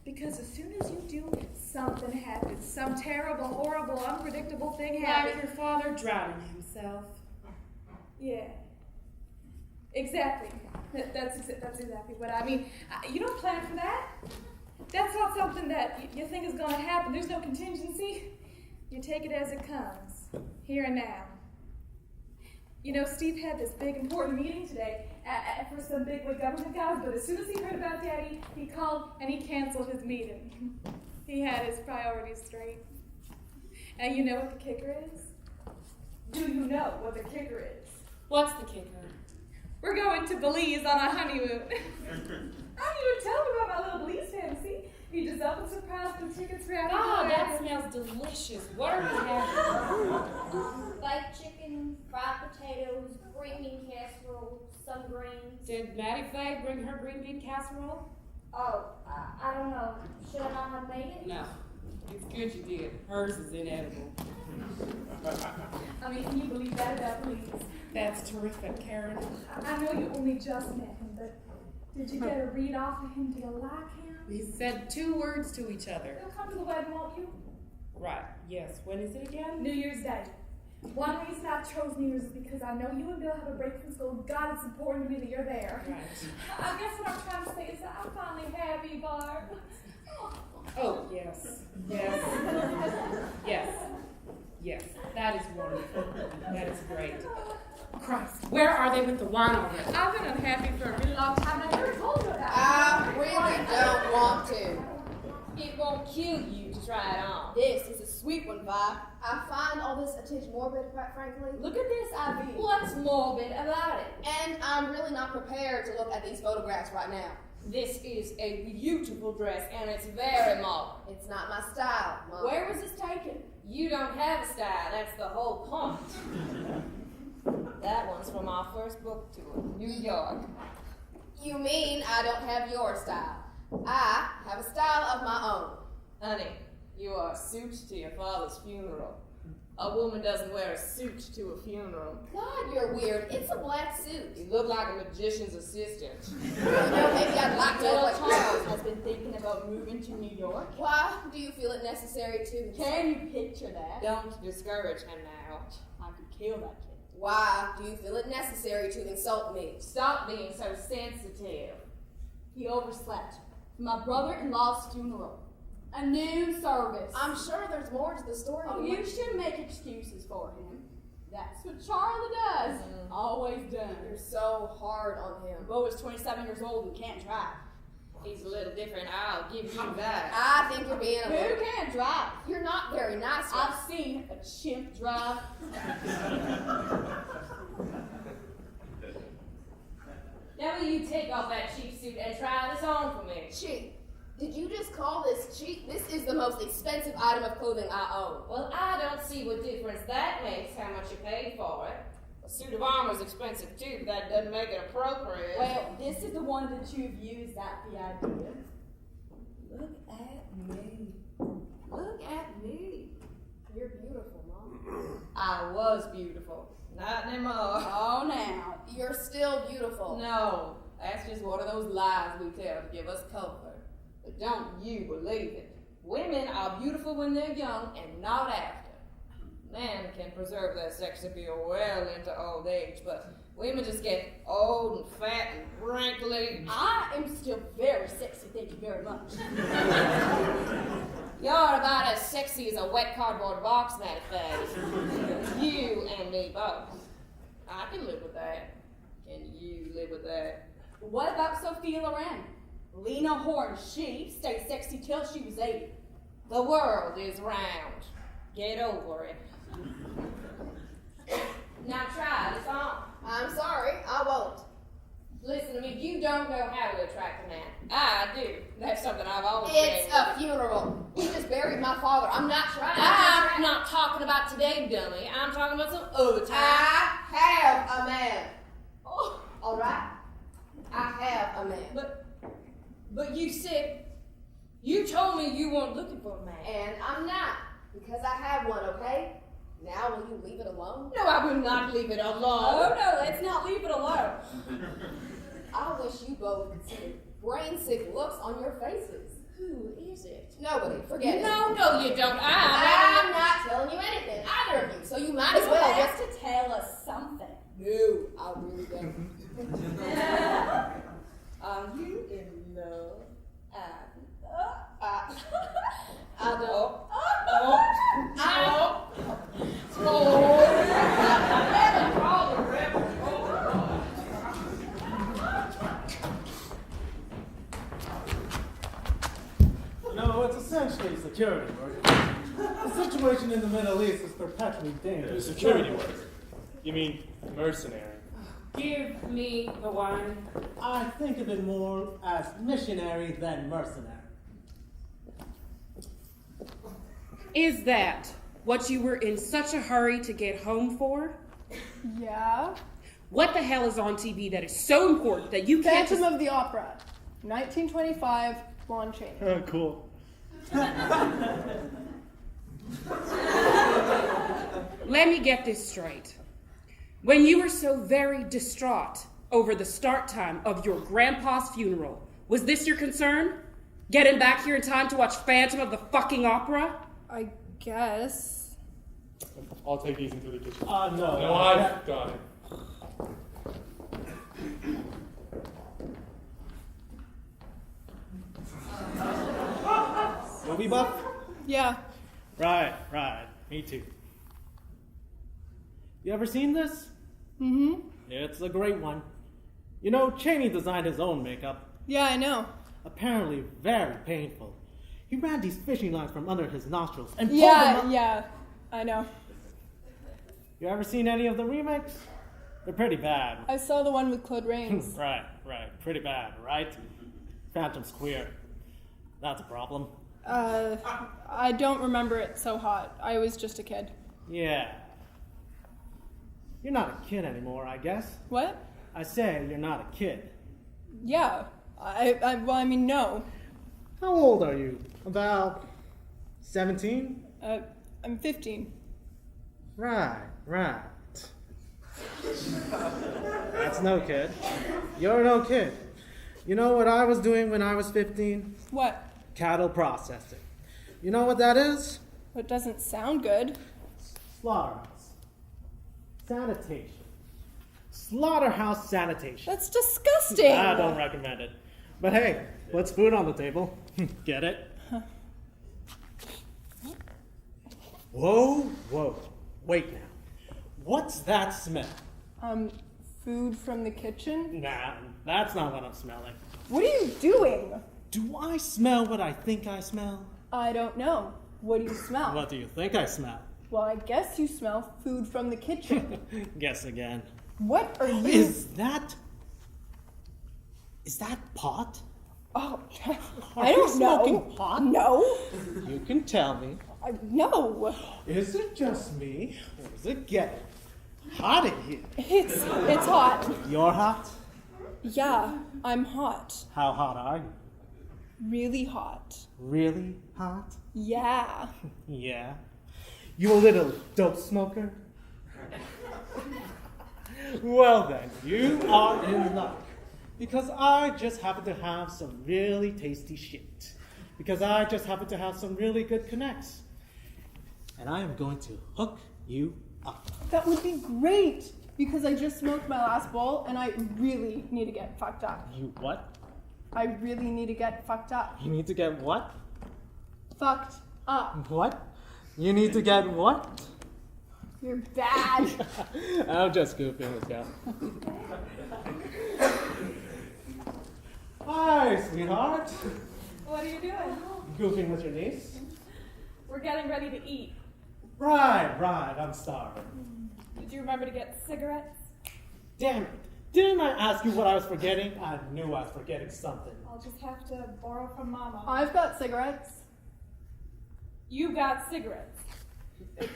Because as soon as you do, something happens. Some terrible, horrible, unpredictable thing happens. Like your father drowning himself. Yeah. Exactly. That's exactly what I mean. You don't plan for that. That's not something that you think is going to happen. There's no contingency. You take it as it comes, here and now. You know, Steve had this big, important meeting today for some bigwig government guys, but as soon as he heard about Daddy, he called and he canceled his meeting. He had his priorities straight. And you know what the kicker is? Do you know what the kicker is? What's the kicker? We're going to Belize on a honeymoon. I didn't even tell him about my little Belize fantasy. He just up and surprised with tickets for after. Oh, that smells delicious. What are we having? Baked chicken, fried potatoes, green bean casserole, some greens. Did Mattie Faye bring her green bean casserole? Oh, I don't know. Should I not have made it? No. It's good you did. Hers is inedible. I mean, can you believe that about Belize? That's terrific, Karen. I know you only just met him, but did you get a read off of him? Do you like him? We said 2 words to each other. You'll come to the wedding, won't you? Right, yes. When is it again? New Year's Day. One reason I chose New Year's is because I know you and Bill have a break from school. God, it's important to me that you're there. Right. I guess what I'm trying to say is that I'm finally happy, Barb. Oh, yes. Yes. Yes. Yes. That is wonderful. That is great. Christ, where are they with the wine already? I've been unhappy for a really long time, and I never told you about it. I really don't want to. It won't kill you to try it on. This is a sweet one, Vi. I find all this a tinge morbid, quite frankly. Look at this IV. What's morbid about it? And I'm really not prepared to look at these photographs right now. This is a beautiful dress, and it's very modern. It's not my style, Mom. Where was this taken? You don't have a style, that's the whole point. That one's from our first book tour, New York. You mean I don't have your style? I have a style of my own. Honey, you are a suit to your father's funeral. A woman doesn't wear a suit to a funeral. God, you're weird. It's a black suit. You look like a magician's assistant. You know, maybe I'd like to look like Charles has been thinking about moving to New York. Why do you feel it necessary to? Can you picture that? Don't discourage him now. I could kill that kid. Why do you feel it necessary to insult me? Stop being so sensitive. He overslept. My brother-in-law's funeral. A new service. I'm sure there's more to the story. Oh, you should make excuses for him. That's what Charlie does. Always done. You're so hard on him. Bo is 27 years old and can't drive. He's a little different, I'll give you that. I think you're being a little... Who can't drive? You're not very nice. I've seen a chimp drive. Now will you take off that cheap suit and try this on for me? Cheap? Did you just call this cheap? This is the most expensive item of clothing I own. Well, I don't see what difference that makes, how much you paid for it. A suit of armor's expensive too, but that doesn't make it appropriate. Well, this is the one that you've used at the idea. Look at me. Look at me. You're beautiful, Mom. I was beautiful. Not anymore. Oh, now. You're still beautiful. No, that's just one of those lies we tell to give us comfort. But don't you believe it. Women are beautiful when they're young and not after. Men can preserve their sex appeal well into old age, but women just get old and fat and wrinkly. I am still very sexy, thank you very much. You're about as sexy as a wet cardboard box, matter of fact. You and me both. I can live with that. Can you live with that? What about Sophia Loren? Lena Horne, she stayed sexy till she was 80. The world is round. Get over it. Now try this on. I'm sorry, I won't. Listen to me, you don't know how to attract a man. I do. That's something I've always It's said. a funeral. You just buried my father. I'm not trying. I'm not talking about today, dummy. I'm talking about some other time. I have a man. Oh, all right. I have a man. But you said, you told me you weren't looking for a man. And I'm not, because I have one, okay? Now will you leave it alone? No, I will not leave it alone. Oh no, let's not leave it alone. I wish you both could see the brain-sick looks on your faces. Who is it? Nobody, forget it. No, you don't. I'm not telling you anything, either of you, so you might as well have to tell us something. No, I really don't. Are you in love? I don't. No, it's essentially security work. The situation in the Middle East is perpetually dangerous. Security work? You mean mercenary? Give me the wine. I think of it more as missionary than mercenary. Is that what you were in such a hurry to get home for? Yeah. What the hell is on TV that is so important that you can't Phantom of the Opera, 1925, Lon Chaney. Oh, cool. Let me get this straight. When you were so very distraught over the start time of your grandpa's funeral, was this your concern? Getting back here in time to watch Phantom of the fucking Opera? I guess. I'll take these into the kitchen. No. No, I've got it. Movie buff? Yeah. Right. Me too. You ever seen this? Mm-hmm. It's a great one. You know, Chaney designed his own makeup. Yeah, I know. Apparently very painful. He ran these fishing lines from under his nostrils and pulled them up. Yeah, I know. You ever seen any of the remakes? They're pretty bad. I saw the one with Claude Rains. Right. Pretty bad, right? Phantom's queer. That's a problem. I don't remember it so hot. I was just a kid. Yeah. You're not a kid anymore, I guess. What? I said you're not a kid. Yeah. I mean, no. How old are you? About 17? I'm 15. Right. That's no kid. You're no kid. You know what I was doing when I was 15? What? Cattle processing. You know what that is? It doesn't sound good. Slaughterhouse. Sanitation. Slaughterhouse sanitation. That's disgusting. I don't recommend it. But hey, what's food on the table? Get it? Whoa. Wait now. What's that smell? Food from the kitchen? Nah, that's not what I'm smelling. What are you doing? Do I smell what I think I smell? I don't know. What do you smell? What do you think I smell? Well, I guess you smell food from the kitchen. Guess again. What are you... Is that Is that pot? Oh, Are I you don't know. smoking pot? No. You can tell me. No. Is it just me, or is it getting hot in here? It's hot. You're hot? Yeah, I'm hot. How hot are you? Really hot. Really hot? Yeah. Yeah. You a little dope smoker? Well then, you are in luck. Because I just happen to have some really tasty shit. Because I just happen to have some really good connects. And I am going to hook you up. That would be great, because I just smoked my last bowl and I really need to get fucked up. You what? I really need to get fucked up. You need to get what? Fucked up. What? You need to get what? You're bad. I'm just goofing with you. Hi, sweetheart. What are you doing? Goofing with your niece? We're getting ready to eat. Right, I'm starving. Did you remember to get cigarettes? Damn it. Didn't I ask you what I was forgetting? I knew I was forgetting something. I'll just have to borrow from Mama. I've got cigarettes. You got cigarettes.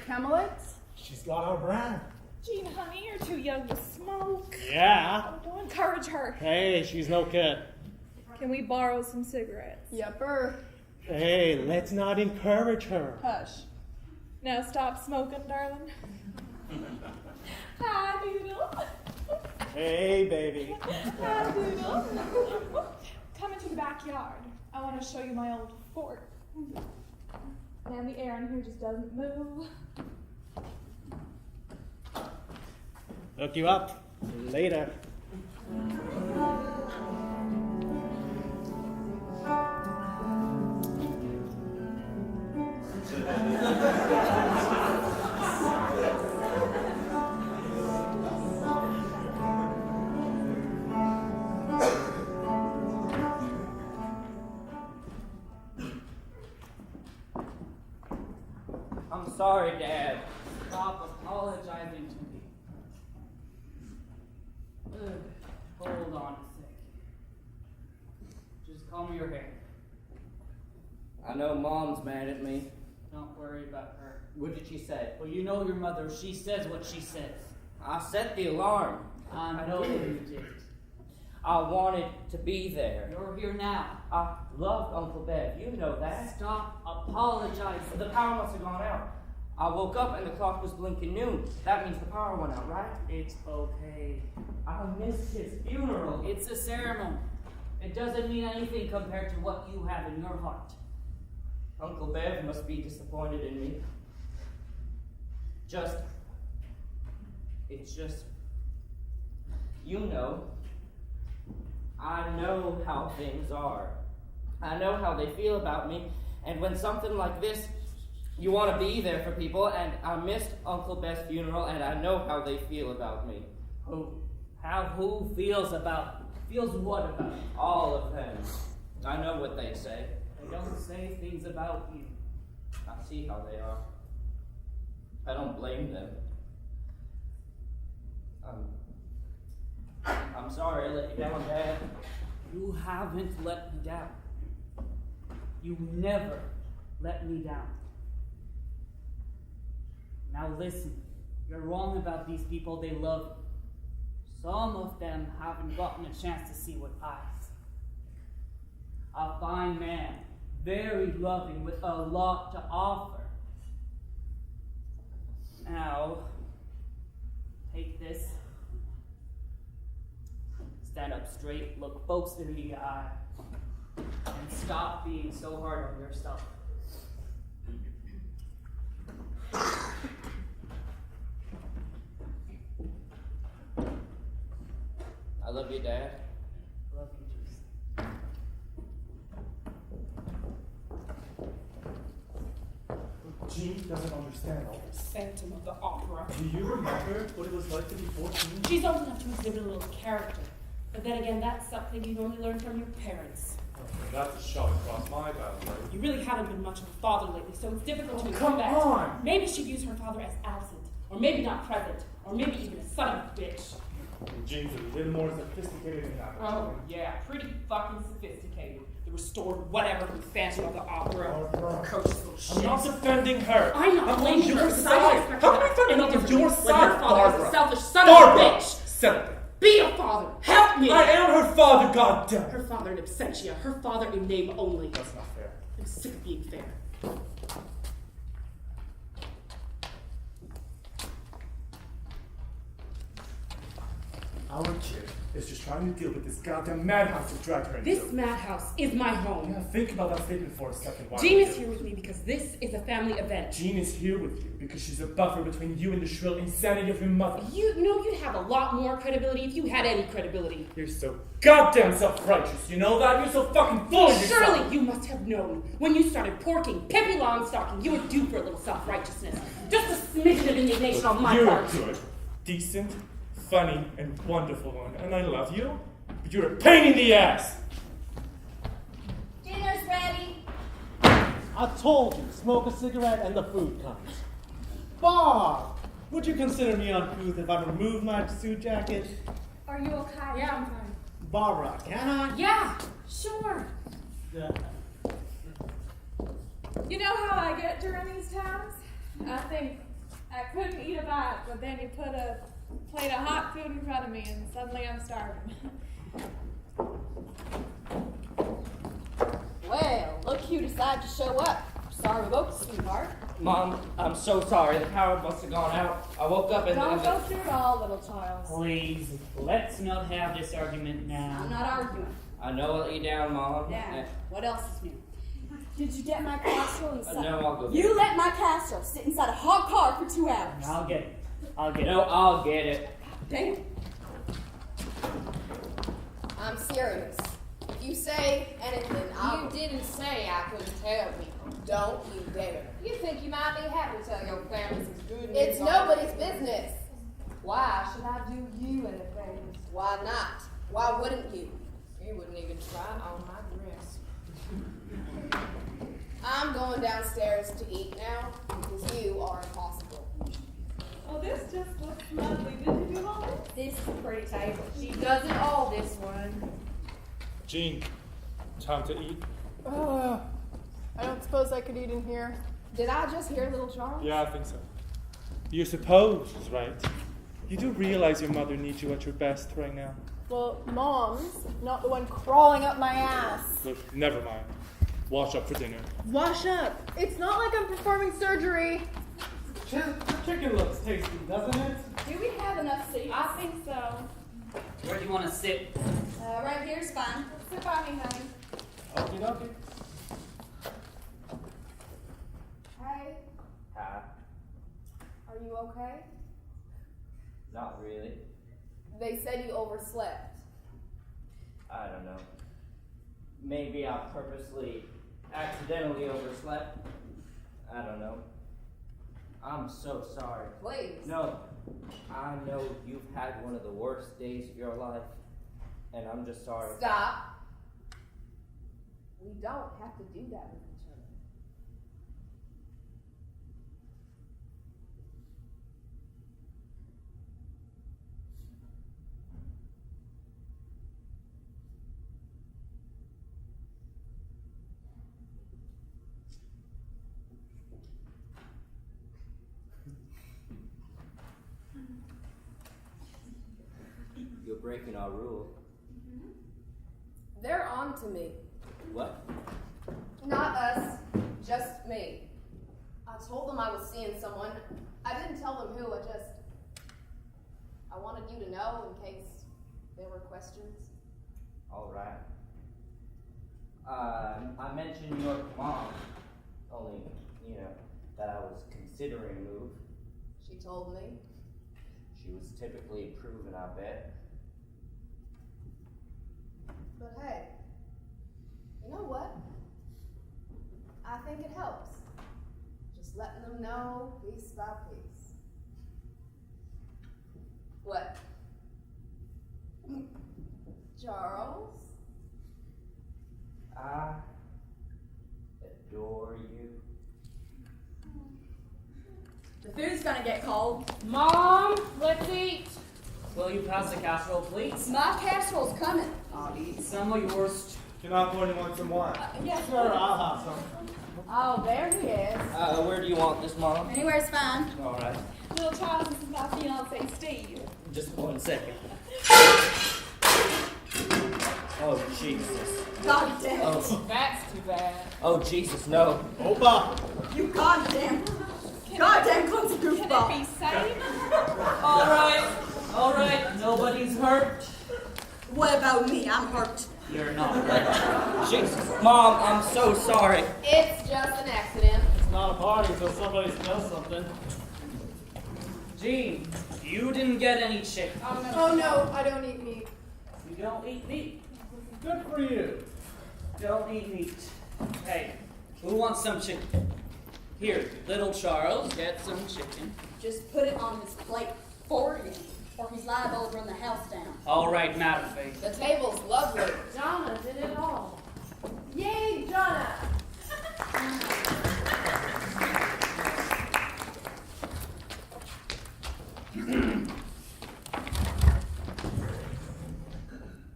Camelot? She's got our brand. Jean, honey, you're too young to smoke. Yeah. Oh, don't encourage her. Hey, she's no kid. Can we borrow some cigarettes? Yepper. Hey, let's not encourage her. Hush. Now stop smoking, darling. Hi, Doodle. Hey, baby. Hi, Doodle. Come into the backyard. I want to show you my old fort. Man, the air in here just doesn't move. Hook you up. Later. I'm sorry, Dad. Stop apologizing to me. Hold on a sec. Just comb your hair. I know Mom's mad at me. Don't worry about her. What did she say? Well, you know your mother. She says what she says. I set the alarm. I know you did. I wanted to be there. You're here now. I loved Uncle Bev. You know that. Stop apologizing. The power must have gone out. I woke up and the clock was blinking noon. That means the power went out, right? It's okay. I missed his funeral. It's a ceremony. It doesn't mean anything compared to what you have in your heart. Uncle Bev must be disappointed in me. It's just, you know, I know how things are. I know how they feel about me, and when something like this, you want to be there for people, and I missed Uncle Bev's funeral, and I know how they feel about me. Who feels what about you? All of them. I know what they say. They don't say things about you. I see how they are. I don't blame them. I'm sorry I let you down, Dad. You haven't let me down. You never let me down. Now listen, you're wrong about these people. They love you. Some of them haven't gotten a chance to see what I see. A fine man, very loving, with a lot to offer. Now, take this. Stand up straight, look folks in the eye, and stop being so hard on yourself. I love you, Dad. Love you, Jason. Jean doesn't understand all this. Phantom of the Opera. Do you remember what it was like to be 14? She's old enough to exhibit a little character. But then again, that's something you only learn from your parents. That's a shot across my boundary. You really haven't been much of a father lately, so it's difficult to come expect. on! Maybe she views her father as absent, or maybe not present, or maybe even a son of a bitch. Jean's a little more sophisticated than that. Oh, yeah, pretty fucking sophisticated. The restored whatever from Phantom of the Opera. Precocious little shit. I'm not defending her. I'm not blaming her. your side. How can I find out on your side, Her father is a selfish son Barbara! of a bitch. Settle down. Be a father. Help me. I am her father, goddamn. Her father in absentia. Her father in name only. That's not fair. I'm sick of being fair. Our kid is just trying to deal with this goddamn madhouse you've dragged her into. This madhouse is my home. Yeah, think about that statement for a second. Jean is here with me because this is a family event. Jean is here with you because she's a buffer between you and the shrill insanity of your mother. You know you'd have a lot more credibility if you had any credibility. You're so goddamn self-righteous, you know that? You're so fucking full of yourself. Surely you must have known when you started porking Pippi Longstocking you were due for a little self-righteousness. Just a smidgen of indignation on my part. You're good, decent, funny, and wonderful one, and I love you, but you're a pain in the ass! Dinner's ready. I told you, smoke a cigarette and the food comes. Bob, would you consider me uncouth if I remove my suit jacket? Are you okay? Yeah, I'm fine. Barbara, can I? Yeah, sure. You know how I get during these times? I think I couldn't eat a bite, but then you put a plate of hot food in front of me and suddenly I'm starving. Well, look who decided to show up. Sorry we woke you, sweetheart. Mom, I'm so sorry. The power must have gone out. I woke up and... Don't go through it all, little child. Please, let's not have this argument now. I'm not arguing. I know I'll let you down, Mom. Dad, what else is new? Did you get my casserole inside? No, I'll go get You it. let my casserole sit inside a hot car for 2 hours. I'll get it. I'll get it. No, I'll get it. Damn. I'm serious. If you say anything, I'll... You didn't say I couldn't tell people. Don't you dare. You think you might be happy to tell your family some good news. It's nobody's business. Why should I do you any favors? Why not? Why wouldn't you? You wouldn't even try on my dress. I'm going downstairs to eat now because you are impossible. Oh, this just looks lovely. Did you do all this? This is a pretty table. She does it all, this one. Jean, time to eat? I don't suppose I could eat in here. Did I just hear little Charles? Yeah, I think so. You suppose, right? You do realize your mother needs you at your best right now? Well, Mom's not the one crawling up my ass. Look, never mind. Wash up for dinner. Wash up. It's not like I'm performing surgery. Chicken looks tasty, doesn't it? Do we have enough seats? I think so. Where do you want to sit? Right here's fine. Sit by me, honey. Okie dokie. Hey, Hi. are you okay? Not really. They said you overslept. I don't know. Maybe I purposely, accidentally overslept. I don't know. I'm so sorry. Please. No, I know you've had one of the worst days of your life, and I'm just sorry. Stop. We don't have to do that with each other. You're breaking our rule. They're on to me. What? Not us, just me. I told them I was seeing someone. I didn't tell them who, I wanted you to know in case there were questions. All right. I mentioned your mom, only, that I was considering a move. She told me. She was typically proven, I bet. But hey, you know what? I think it helps. Just letting them know piece by piece. What? Charles? I adore you. The food's gonna get cold. Mom, let's eat. Will you pass the casserole, please? My casserole's coming. I'll eat some of yours. You're not going to want some wine? Yes. Sure, I'll have some. Oh, there he is. Where do you want this, Mom? Anywhere's fine. All right. Little Charles, this is my fiance, Steve. Just 1 second. Oh, Jesus. God damn it. Oh, That's too bad. oh Jesus, no. Opa! You goddamn clumsy Can it goofball. be saved? All right, nobody's hurt. What about me? I'm hurt. You're not. Jesus. Mom, I'm so sorry. It's just an accident. It's not a party until somebody smells something. Gene, you didn't get any chicken. Oh no, I don't eat meat. You don't eat meat. Good for you. Don't eat meat. Hey, who wants some chicken? Here, little Charles, get some chicken. Just put it on his plate for him, or he's liable to burn the house down. All right, Mattie. The table's lovely. Donna did it all. Yay, Donna!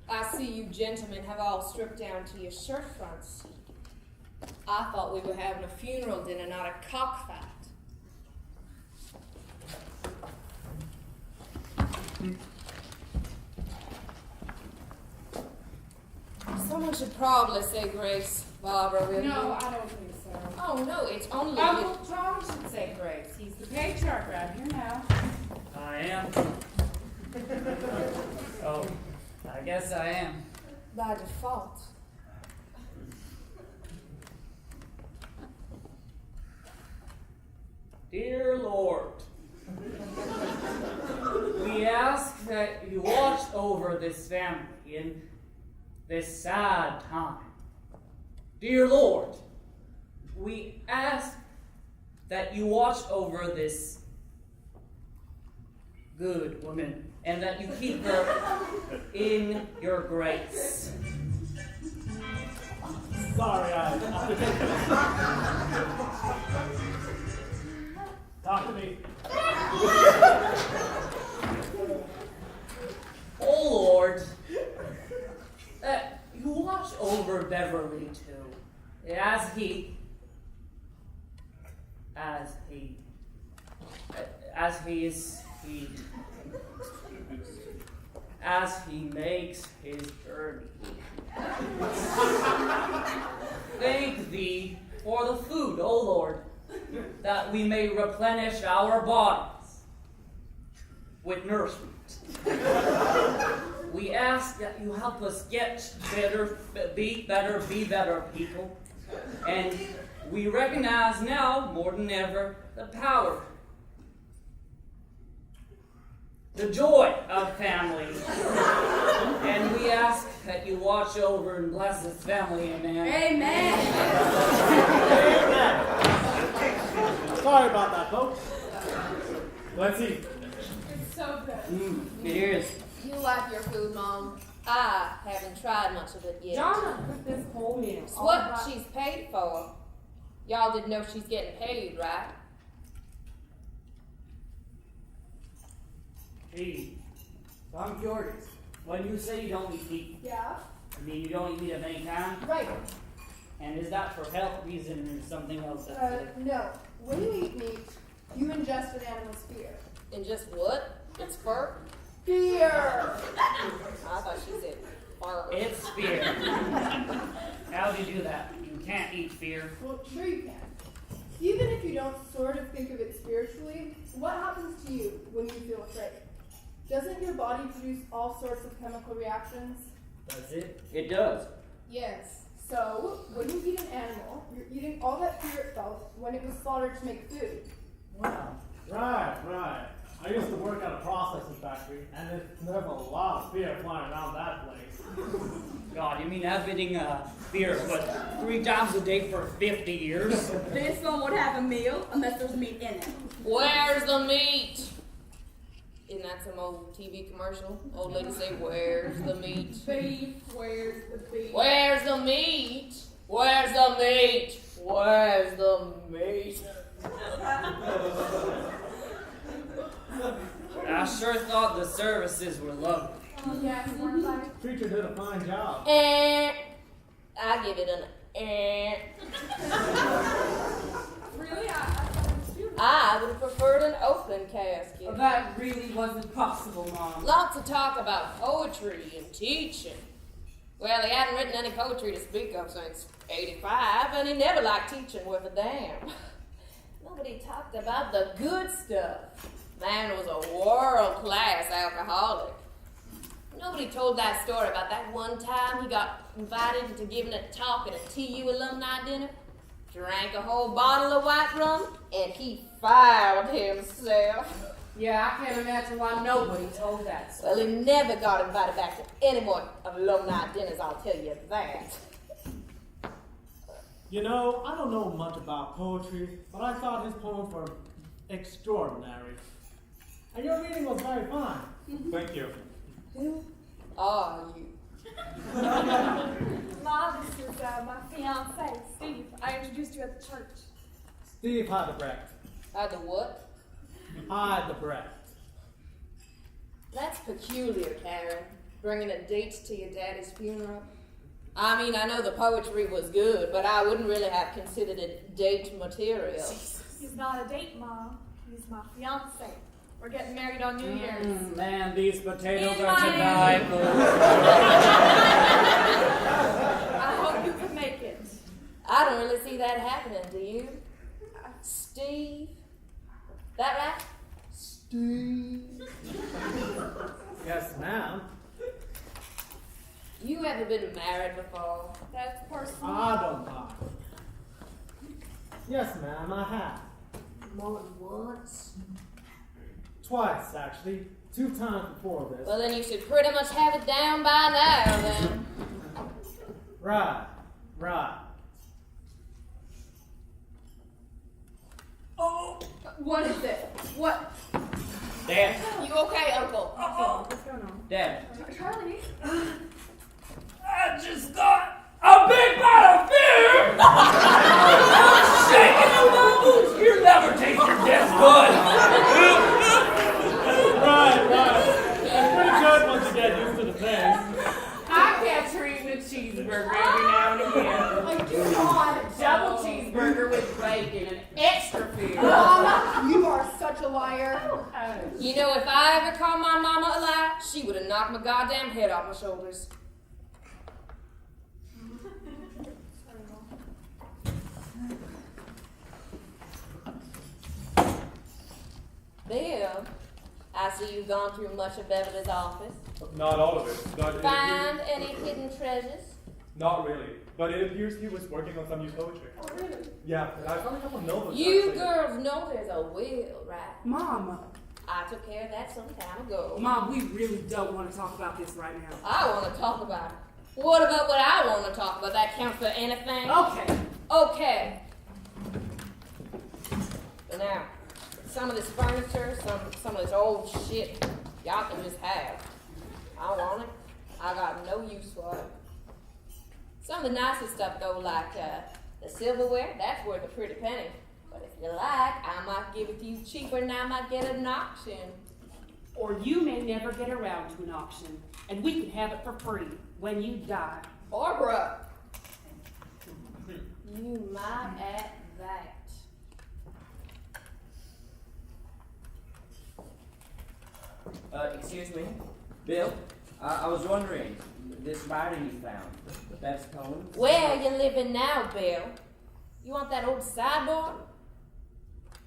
I see you gentlemen have all stripped down to your shirt fronts. I thought we were having a funeral dinner, not a cockfight. Someone should probably say grace, Barbara, will you? No, I don't think so. Oh, no, it's only... Uncle Tom should say grace. He's the patriarch right here now. I am. Oh, I guess I am. By default. Dear Lord, we ask that you watch over this family in this sad time. Dear Lord, we ask that you watch over this good woman and that you keep her in your grace. Sorry, I have to take this. Talk to me. Oh Lord, you watch over Beverly too, as he makes his journey. Thank thee for the food, O Lord, that we may replenish our bodies with nourishment. We ask that you help us get better, be better people. And we recognize now, more than ever, the power, the joy of family. And we ask that you watch over and bless this family, amen. Amen. Sorry about that, folks. Let's eat. It's so good. It is. You like your food, Mom. I haven't tried much of it yet. Donna cooked this whole meal. It's what she's paid for. Y'all didn't know she's getting paid, right? Gee, so I'm curious. When you say you don't eat meat, Yeah? I mean you don't eat meat of any kind? Right. And is that for health reason or something else? No. When you eat meat, you ingest an animal's fear. And just what? It's fur? Fear! I thought she said fur. It's fear. How do you do that? You can't eat fear. Well, sure you can. Even if you don't sort of think of it spiritually, what happens to you when you feel afraid? Doesn't your body produce all sorts of chemical reactions? Does it? It does. Yes. So, when you eat an animal, you're eating all that fear it felt when it was slaughtered to make food. Wow. Right. I used to work at a processing factory, and there's a lot of fear flying around that place. God, you mean I've been eating fear, but 3 times a day for 50 years? This one would have a meal unless there's meat in it. Where's the meat? Isn't that some old TV commercial? Old lady say, where's the meat? Beef, where's the beef? Where's the meat? Where's the meat? Where's the meat? I sure thought the services were lovely. Oh, yes, weren't they? Preacher did a fine job. I give it an Really? I thought it was beautiful. I would have preferred an open casket. Well, that really wasn't possible, Mom. Lots of talk about poetry and teaching. Well, he hadn't written any poetry to speak of since '85, and he never liked teaching worth a damn. Nobody talked about the good stuff. Man was a world-class alcoholic. Nobody told that story about that one time he got invited into giving a talk at a TU alumni dinner, drank a whole bottle of white rum, and he filed himself. Yeah, I can't imagine why nobody told that story. Well, he never got invited back to any more alumni dinners, I'll tell you that. You know, I don't know much about poetry, but I thought his poems were extraordinary. And your reading was very fine. Thank you. Who are you? Ma, this is my fiance, Steve. I introduced you at the church. Steve Heidebrecht. The what? Heidebrecht. That's peculiar, Karen. Bringing a date to your daddy's funeral. I mean, I know the poetry was good, but I wouldn't really have considered it date material. He's not a date, Mom. He's my fiance. We're getting married on New Year's. Man, these potatoes In are to my- die for. I hope you can make it. I don't really see that happening, do you? Steve? That right? Steve? Yes, ma'am. You ever been married before? That's personal. I don't mind. Yes, ma'am, I have. More than once? Twice, actually. 2 times before this. Well, then you should pretty much have it down by now, then. Right. Oh, what is it? What? Dad, You okay, Uncle? What's going on? Dad. Charlie? I just got a big bite of beer! I'm shaking in my boots! You never tasted this good! Right. It's pretty good once you get used to the taste. I catch her eating a cheeseburger every now and again. I do not. Double cheeseburger with bacon and extra beer. Mama, you are such a liar. You know, if I ever called my mama a lie, she would have knocked my goddamn head off my shoulders. Bill, I see you've gone through much of Beverly's office. Not all of it. But Find any hidden treasures? Not really. But it appears he was working on some new poetry. Oh, really? Yeah, and I found a couple novels. You actually. girls know there's a will, right? Mom, I took care of that some time ago. Mom, we really don't want to talk about this right now. I want to talk about it. What about what I want to talk about? That count for anything? Okay. But now, some of this furniture, some of this old shit, y'all can just have. I want it. I got no use for it. Some of the nicer stuff, though, like the silverware, that's worth a pretty penny. But if you like, I might give it to you cheaper than I might get at an auction. Or you may never get around to an auction, and we can have it for free when you die. Barbara! You might at that. Excuse me? Bill, I was wondering, this writing you found, that's poems? Where you living now, Bill? You want that old sideboard?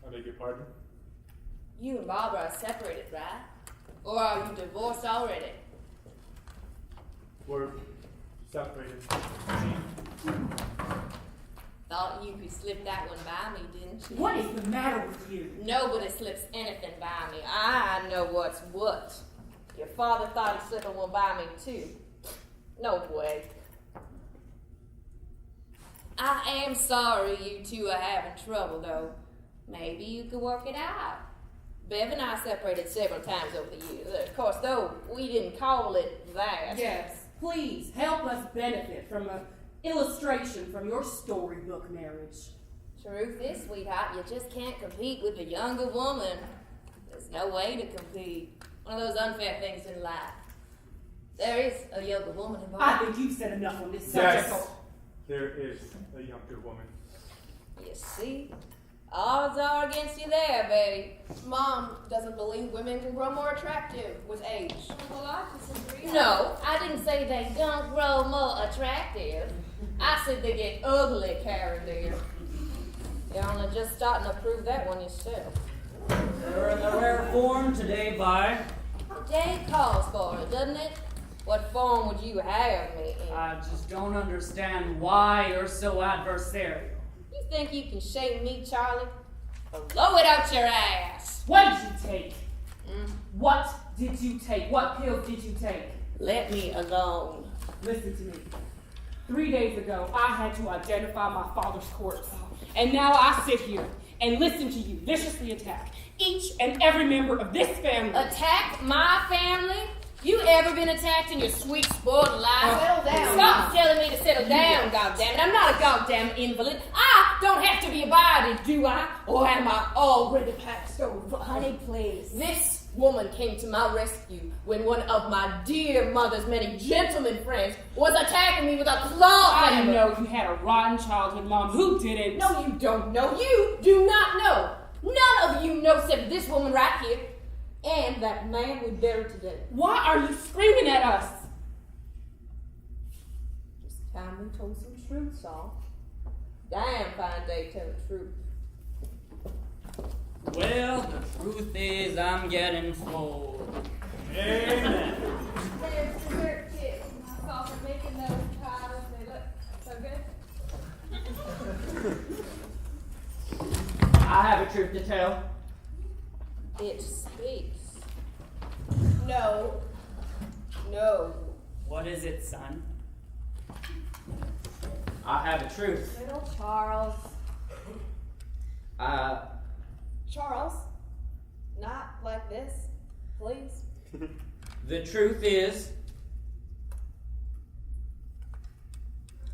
I beg your pardon? You and Barbara are separated, right? Or are you divorced already? We're separated. Thought you could slip that one by me, didn't you? What is the matter with you? Nobody slips anything by me. I know what's what. Your father thought he'd slip one by me, too. No way. I am sorry you two are having trouble, though. Maybe you could work it out. Bev and I separated several times over the years. Of course, though, we didn't call it that. Yes, please help us benefit from an illustration from your storybook marriage. Truth is, sweetheart, you just can't compete with a younger woman. There's no way to compete. One of those unfair things in life. There is a younger woman involved. I think you've said enough on this subject. Yes, there is a younger woman. You see? Odds are against you there, Betty. Mom doesn't believe women can grow more attractive with age. Well, I disagree. No, I didn't say they don't grow more attractive. I said they get ugly, Karen dear. You're only just starting to prove that one yourself. You're in the rare form today, Vi. The day calls for it, doesn't it? What form would you have me in? I just don't understand why you're so adversarial. You think you can shame me, Charlie? Blow it out your ass. What did you take? What did you take? What pills did you take? Let me alone. Listen to me. 3 days ago, I had to identify my father's corpse. And now I sit here and listen to you viciously attack each and every member of this family. Attack my family? You ever been attacked in your sweet sport life? Settle down. Stop telling me to settle down, goddammit. I'm not a goddamn invalid. I don't have to be abided, do I? Or am I already passed over? Honey, please. This woman came to my rescue when one of my dear mother's many gentlemen friends was attacking me with a claw I hammer. know you had a rotten childhood, Mom. Who didn't? No, you don't know. You do not know. None of you know except this woman right here and that man we buried today. Why are you screaming at us? Just time we told some truth, Saul. Damn fine day to tell the truth. Well, the truth is I'm getting full. Amen. There's dessert too. I saw her making those pies. They look so good. I have a truth to tell. It speaks. No. No. What is it, son? I have a truth. Little Charles. Charles, not like this, please. The truth is,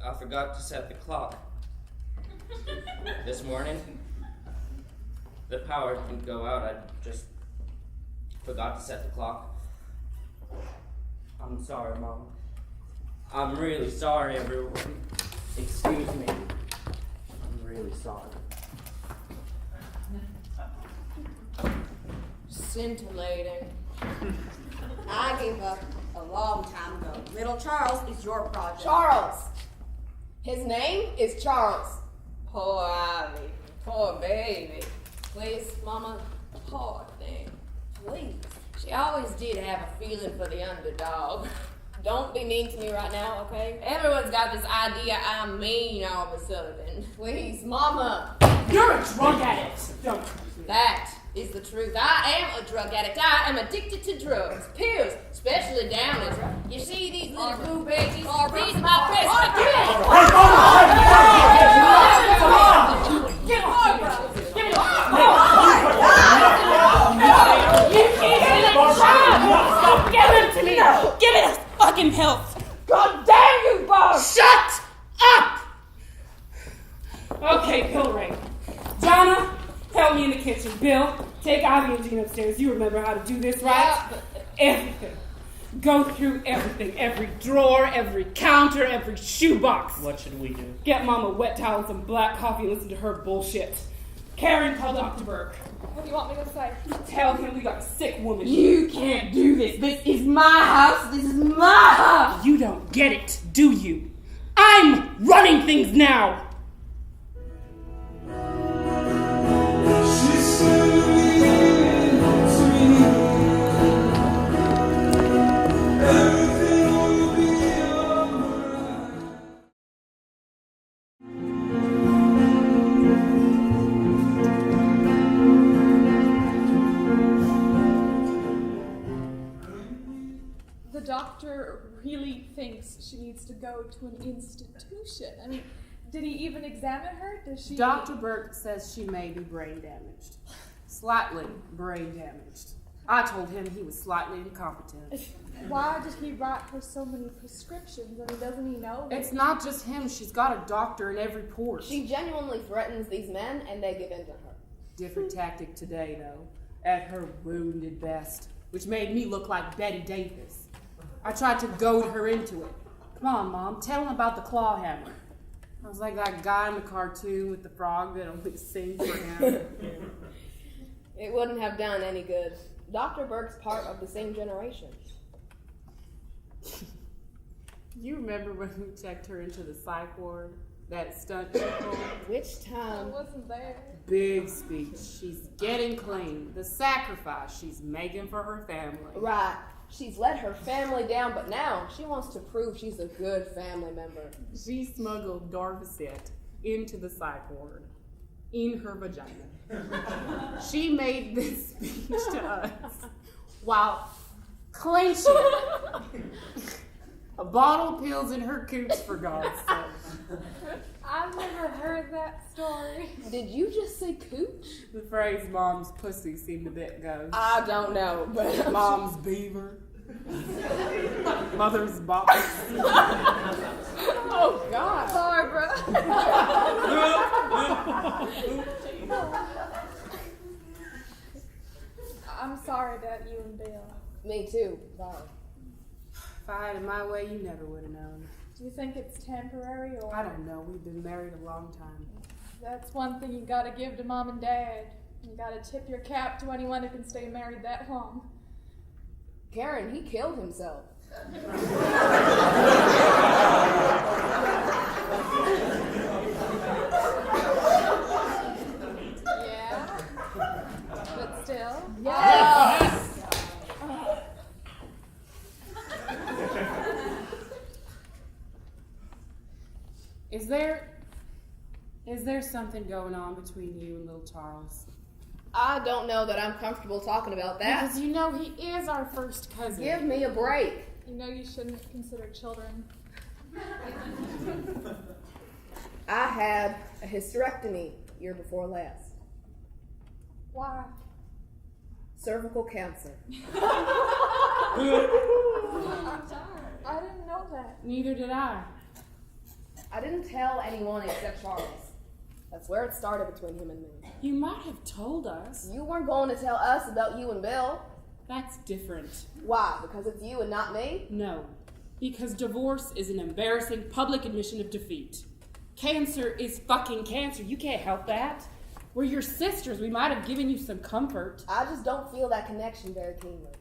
I forgot to set the clock. This morning, the power didn't go out. I just forgot to set the clock. I'm sorry, Mom. I'm really sorry, everyone. Excuse me. I'm really sorry. Scintillating. I gave up a long time ago. Little Charles is your project. Charles. His name is Charles. Poor Ivy. Poor baby. Please, Mama. Poor thing. Please. She always did have a feeling for the underdog. Don't be mean to me right now, okay? Everyone's got this idea I'm mean all of a sudden. Please, Mama. You're a drug addict. Don't. That is the truth. I am a drug addict. I am addicted to drugs. Pills, especially downers. You see these little blue pages? These are my best. Get off! Give me Give him to me! No. Give it us fucking help! God damn you, Bob! Shut up! Okay, pill ring. Donna, help me in the kitchen. Bill, take Ivy and Jean upstairs. You remember how to do this, right? Yeah. Everything. Go through everything. Every drawer, every counter, every shoebox. What should we do? Get Mama a wet towel and some black coffee and listen to her bullshit. Karen, call Dr. Burke. What do you want me to say? Tell him we got a sick woman. You can't do this. This is my house. This is my house. You don't get it, do you? I'm running things now. The doctor really thinks she needs to go to an institution. I mean, did he even examine her? Does she? Dr. Burke says she may be brain damaged. Slightly brain damaged. I told him he was slightly incompetent. Why did he write her so many prescriptions? I mean, doesn't he know? It's not just him. She's got a doctor in every port. She genuinely threatens these men, and they give in to her. Different tactic today, though. at her wounded best, which made me look like Betty Davis. I tried to goad her into it. Come on, Mom, tell him about the claw hammer. I was like that guy in the cartoon with the frog that only sings for him. It wouldn't have done any good. Dr. Burke's part of the same generation. You remember when we checked her into the psych ward? That stunt she pulled? Which time? I wasn't there. Big speech. She's getting clean. The sacrifice she's making for her family. Right. She's let her family down, but now she wants to prove she's a good family member. She smuggled Darvocet into the psych ward in her vagina. She made this speech to us while clenching a bottle of pills in her cooch, for God's sake. I've never heard that story. Did you just say cooch? The phrase "mom's pussy" seemed a bit gauche. I don't know, but mom's beaver. Mother's box. Oh, God. Barbara. I'm sorry about you and Bill. Me too. Bye. If I had it my way, you never would have known. Do you think it's temporary or? I don't know. We've been married a long time. That's one thing you gotta give to Mom and Dad. You gotta tip your cap to anyone who can stay married that long. Karen, he killed himself. Yeah, but still. Yes! Is there something going on between you and little Charles? I don't know that I'm comfortable talking about that. Because you know he is our first cousin. Give me a break. You know you shouldn't consider children. I had a hysterectomy year before last. Why? Cervical cancer. I didn't know that. Neither did I. I didn't tell anyone except Charles. That's where it started between him and me. You might have told us. You weren't going to tell us about you and Bill. That's different. Why? Because it's you and not me? No. Because divorce is an embarrassing public admission of defeat. Cancer is fucking cancer. You can't help that. We're your sisters. We might have given you some comfort. I just don't feel that connection very keenly.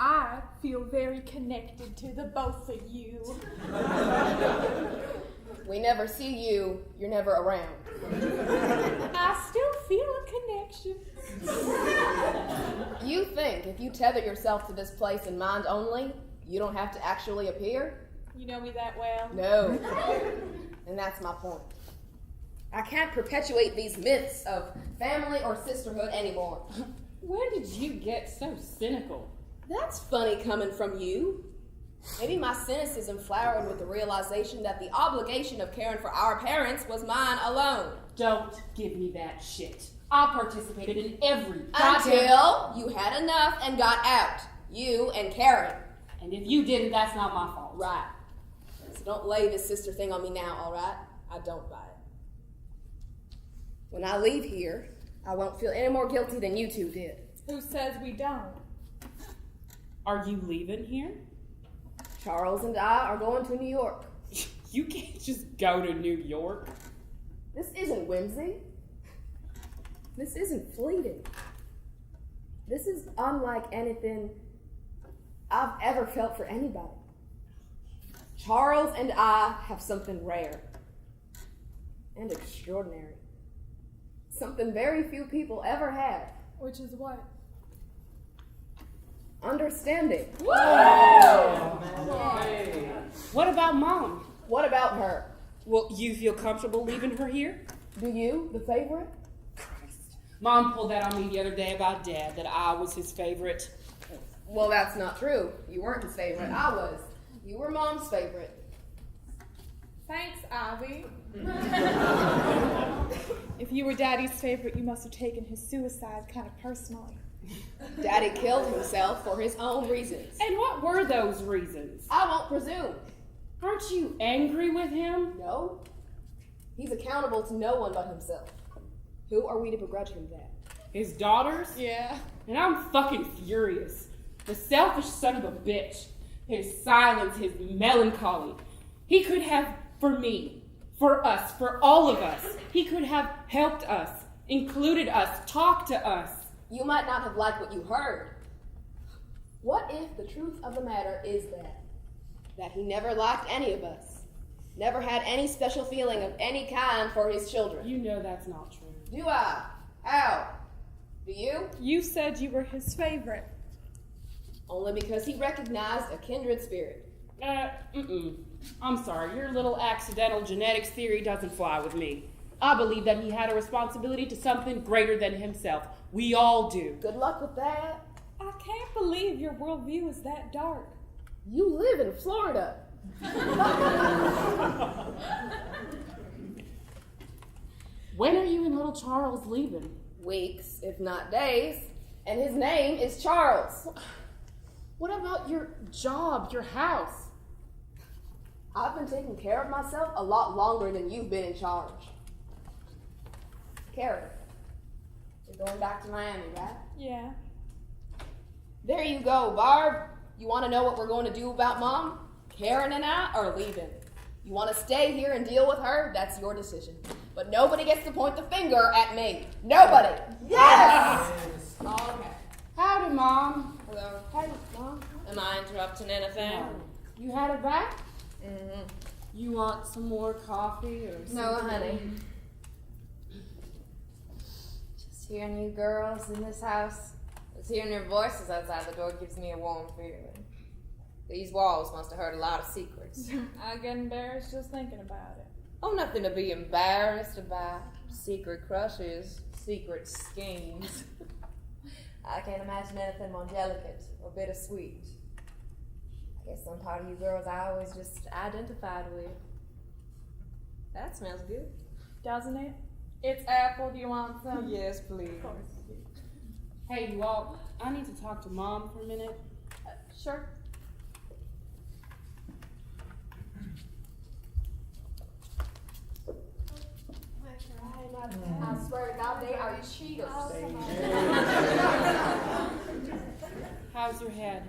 I feel very connected to the both of you. We never see you. You're never around. I still feel a connection. You think if you tether yourself to this place in mind only, you don't have to actually appear? You know me that well? No. And that's my point. I can't perpetuate these myths of family or sisterhood anymore. When did you get so cynical? That's funny coming from you. Maybe my cynicism flowered with the realization that the obligation of caring for our parents was mine alone. Don't give me that shit. I participated in every Until you had enough and got out. You and Karen. And if you didn't, that's not my fault. Right. So don't lay this sister thing on me now, all right? I don't buy it. When I leave here, I won't feel any more guilty than you two did. Who says we don't? Are you leaving here? Charles and I are going to New York. You can't just go to New York. This isn't whimsy. This isn't fleeting. This is unlike anything I've ever felt for anybody. Charles and I have something rare and extraordinary. Something very few people ever have. Which is what? Understanding. Whoa! Hey. What about Mom? What about her? Well, you feel comfortable leaving her here? Do you, the favorite? Christ. Mom pulled that on me the other day about Dad, that I was his favorite. Well, that's not true. You weren't his favorite. I was. You were Mom's favorite. Thanks, Ivy. If you were Daddy's favorite, you must have taken his suicide kind of personally. Daddy killed himself for his own reasons. And what were those reasons? I won't presume. Aren't you angry with him? No. He's accountable to no one but himself. Who are we to begrudge him that? His daughters? Yeah. And I'm fucking furious. The selfish son of a bitch. His silence, his melancholy. He could have, for me, for us, for all of us, he could have helped us, included us, talked to us. You might not have liked what you heard. What if the truth of the matter is that he never liked any of us, never had any special feeling of any kind for his children? You know that's not true. Do I? How? Do you? You said you were his favorite. Only because he recognized a kindred spirit. I'm sorry, your little accidental genetics theory doesn't fly with me. I believe that he had a responsibility to something greater than himself. We all do. Good luck with that. I can't believe your worldview is that dark. You live in Florida. When are you and little Charles leaving? Weeks, if not days. And his name is Charles. What about your job, your house? I've been taking care of myself a lot longer than you've been in charge. Kerr, you're going back to Miami, right? Yeah. There you go, Barb. You want to know what we're going to do about Mom? Karen and I are leaving. You want to stay here and deal with her? That's your decision. But nobody gets to point the finger at me. Nobody. Yes! Okay. Howdy, Mom. Hello. Hey, Mom. Am I interrupting anything? You had it back? Mm-hmm. You want some more coffee or something? No, honey. Just hearing you girls in this house, just hearing your voices outside the door gives me a warm feeling. These walls must have heard a lot of secrets. I get embarrassed just thinking about it. Oh, nothing to be embarrassed about. Secret crushes, secret schemes. I can't imagine anything more delicate or bittersweet. I guess some part of you girls I always just identified with. That smells good. Doesn't it? It's apple. Do you want some? Yes, please. Of course. Hey, you all, I need to talk to Mom for a minute. Sure. I swear to God, they are cheaters. How's your head?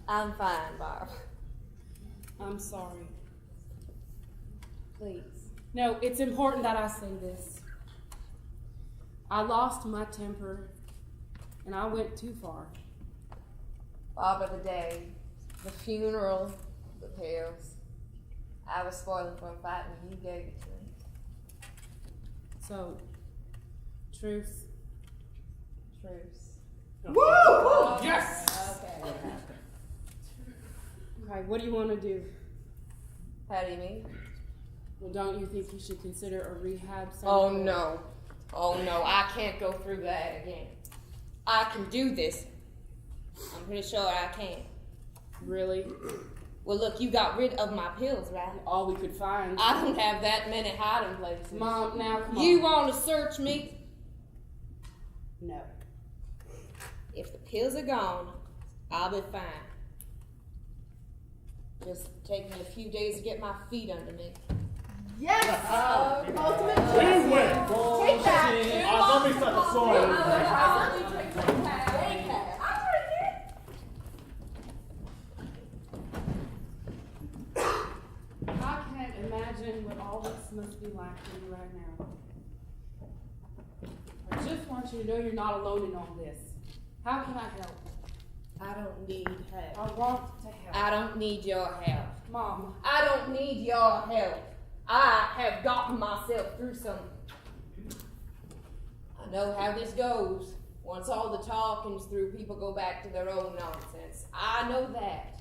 I'm fine, Barb. I'm sorry. Please. No, it's important that I say this. I lost my temper, and I went too far. Barb of the day, the funeral, the pills. I was spoiling for a fight and you gave it to me. So, truce. Truce. Woo! Yes! Okay. Okay, what do you want to do? How do you mean? Well, don't you think you should consider a rehab center? Oh no. Oh no, I can't go through that again. I can do this. I'm pretty sure I can. Really? Well, look, you got rid of my pills, right? All we could find. I don't have that many hiding places. Mom, now come on. You want to search me? No. If the pills are gone, I'll be fine. Just take me a few days to get my feet under me. Yes! Ultimate You win! Take that! Don't be such a sorry. I can't imagine what all this must be like for you right now. I just want you to know you're not alone in all this. How can I help? I don't need help. I want to help. I don't need your help. Mom. I don't need your help. I have gotten myself through something. I know how this goes. Once all the talking's through, people go back to their own nonsense. I know that.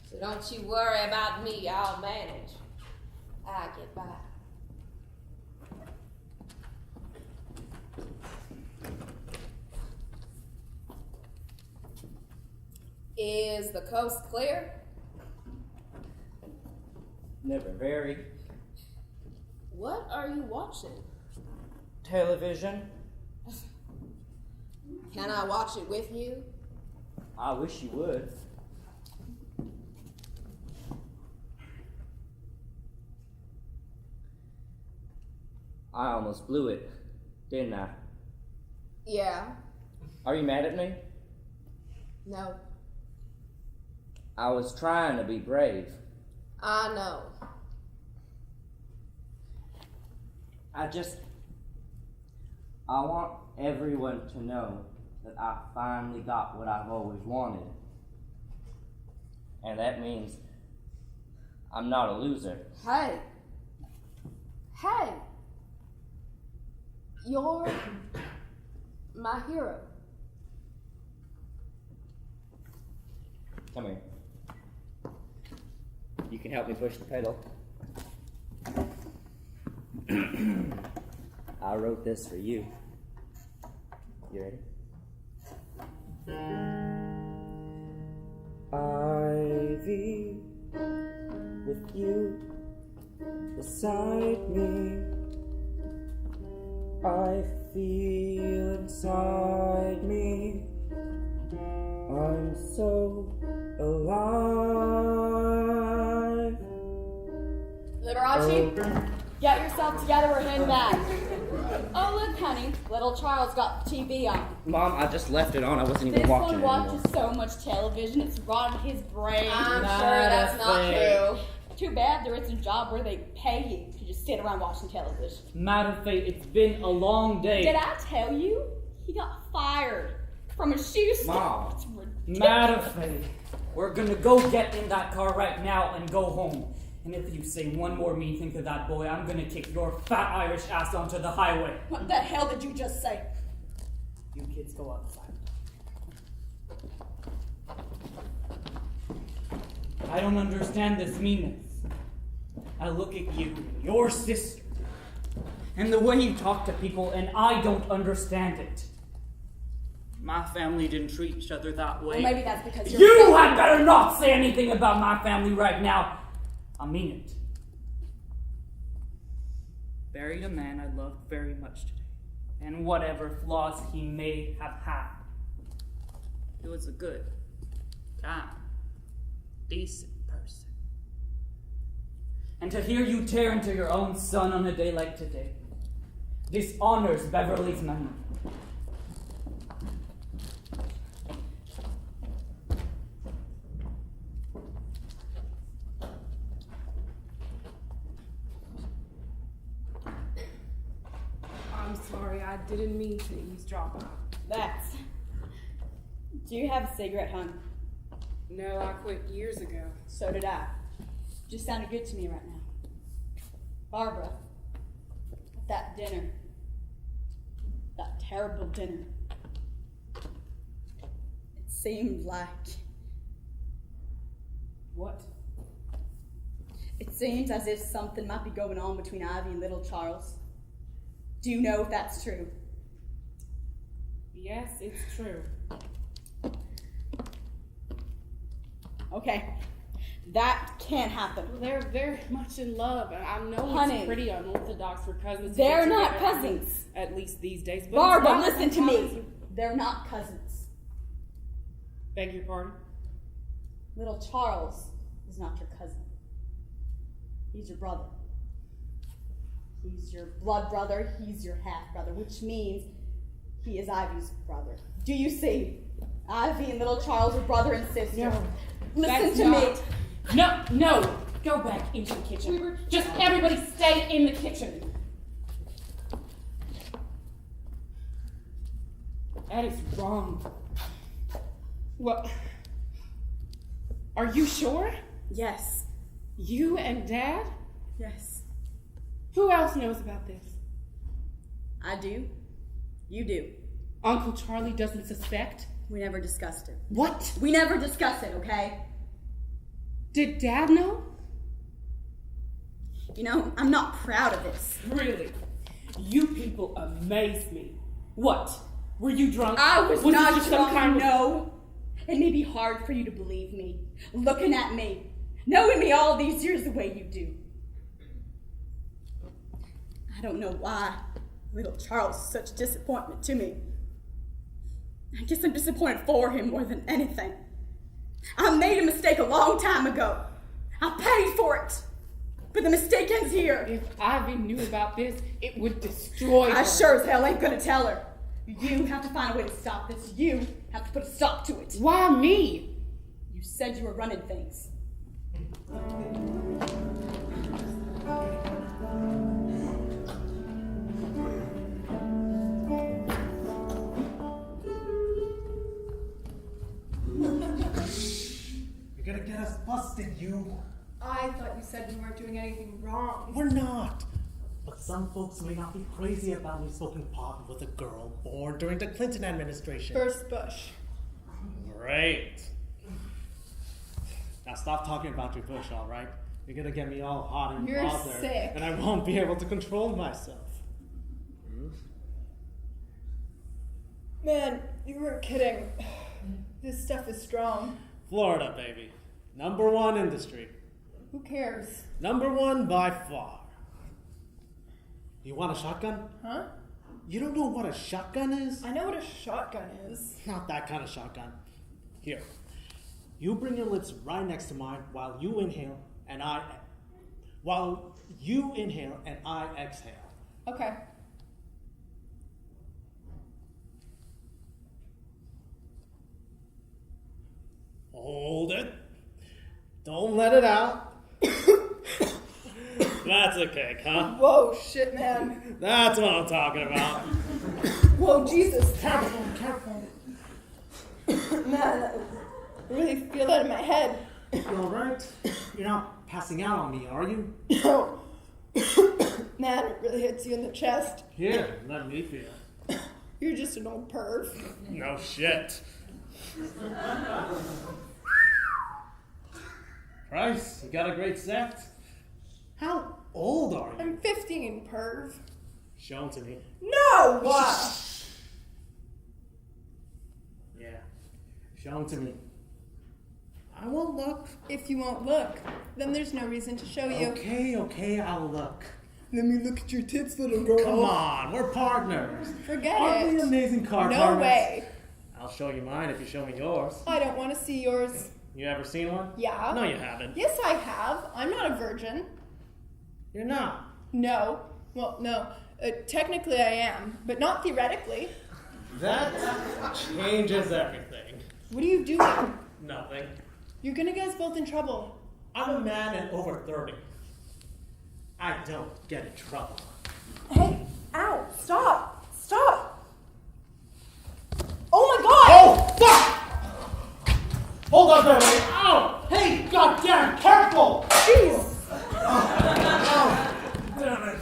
So don't you worry about me. I'll manage. I get by. Is the coast clear? Never very. What are you watching? Television. Can I watch it with you? I wish you would. I almost blew it, didn't I? Yeah. Are you mad at me? No, I was trying to be brave. I know. I want everyone to know that I finally got what I've always wanted. And that means I'm not a loser. Hey. You're my hero. Come here. You can help me push the pedal. I wrote this for you. You ready? Ivy, with you beside me, I feel inside me, I'm so alive. Liberace, get yourself together or head back. Oh, look, honey, little Charles got the TV on. Mom, I just left it on. I wasn't even watching it. This one watches so much television, it's rotted his brain. I'm sure that's not true. Too bad there isn't a job where they pay you to just sit around watching television. Matter of fact, it's been a long day. Did I tell you? He got fired from a shoe store. Mom. It's ridiculous. Matter of fact, we're gonna go get in that car right now and go home. And if you say one more mean thing to that boy, I'm gonna kick your fat Irish ass onto the highway. What the hell did you just say? You kids go outside. I don't understand this meanness. I look at you, your sister, and the way you talk to people, and I don't understand it. My family didn't treat each other that way. Well, maybe that's because You had better not say anything about my family right now. I mean it. Buried a man I loved very much today, and whatever flaws he may have had, he was a good, kind, decent person. And to hear you tear into your own son on a day like today dishonors Beverly's memory. I'm sorry, I didn't mean to eavesdrop. That's. Do you have a cigarette, hon? No, I quit years ago. So did I. Just sounded good to me right now. Barbara, that dinner. That terrible dinner. It seemed like. What? It seems as if something might be going on between Ivy and little Charles. Do you know if that's true? Yes, it's true. Okay. That can't happen. Well, they're very much in love, and I know Honey, it's pretty unorthodox for cousins to they're get not together, cousins. At least these days. But Barbara, it's not listen to sometimes- me. They're not cousins. Beg your pardon? Little Charles is not your cousin. He's your brother. He's your blood brother. He's your half-brother, which means he is Ivy's brother. Do you see? Ivy and little Charles are brother and sister. No, listen to me. No, go back into the kitchen. Just everybody stay in the kitchen. That is wrong. What? Are you sure? Yes. You and Dad? Yes. Who else knows about this? I do. You do. Uncle Charlie doesn't suspect? We never discussed it. What? We never discussed it, okay? Did Dad know? You know, I'm not proud of this. Really? You people amaze me. What? Were you drunk? I was this not just drunk, no. It may be hard for you to believe me, looking at me, knowing me all these years the way you do. I don't know why little Charles is such a disappointment to me. I guess I'm disappointed for him more than anything. I made a mistake a long time ago. I paid for it. But the mistake ends here. If Ivy knew about this, it would destroy her. I sure as hell ain't gonna tell her. You have to find a way to stop this. You have to put a stop to it. Why me? You said you were running things. You're gonna get us busted, you. I thought you said we weren't doing anything wrong. We're not. But some folks may not be crazy about me smoking pot with a girl born during the Clinton administration. First Bush. Great. Now stop talking about your bush, all right? You're gonna get me all hot and You're bothered, sick. and I won't be able to control myself. Man, you weren't kidding. This stuff is strong. Florida, baby. #1 industry. Who cares? #1 by far. You want a shotgun? Huh? You don't know what a shotgun is? I know what a shotgun is. Not that kind of shotgun. Here. You bring your lips right next to mine while you inhale and I exhale. Okay. Hold it. Don't let it out. That's a kick, huh? Whoa, shit, man. That's what I'm talking about. Whoa, Jesus. Careful. Man, I really feel that in my head. You alright? You're not passing out on me, are you? No. Man, it really hits you in the chest. Here, let me feel. You're just an old perv. No shit. Christ, you got a great set. How old are you? I'm 15, perv. Show 'em to me. No! What? Yeah. Show 'em to me. I won't look. If you won't look, then there's no reason to show you. Okay, I'll look. Let me look at your tits, little girl. Come on, we're partners. Forget Aren't it. we amazing car No partners? way. I'll show you mine if you show me yours. I don't want to see yours. You ever seen one? Yeah. No, you haven't. Yes, I have. I'm not a virgin. You're not. No. Well, no. Technically I am, but not theoretically. That changes everything. What are you doing? Nothing. You're gonna get us both in trouble. I'm a man and over 30. I don't get in trouble. Hey, ow, stop. Oh my god! Oh, fuck! Hold on, Beverly. Ow! Hey, goddamn, careful! Jeez! Damn it.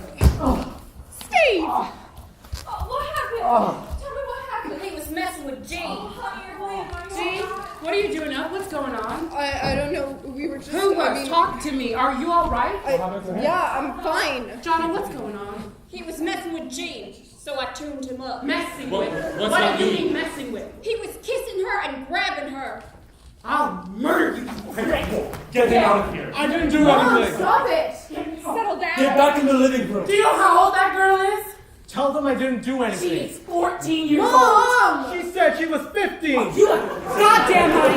Steve! What happened? Tell me what happened. He was messing with Jean. Jean, what are you doing up? What's going on? I don't know. We were just. Who was? Talk to me. Are you all right? Yeah, I'm fine. Johnny, what's going on? He was messing with Jean, so I tuned him up. Messing with? What's What that do you mean? mean messing with? He was kissing her and grabbing her. I'll murder you. Get him out of here. I didn't do Mom, anything. stop it! Settle down. Get back in the living room. Do you know how old that girl is? Tell them I didn't do anything. She's 14 years old. Mom! She said she was 15. Goddamn honey.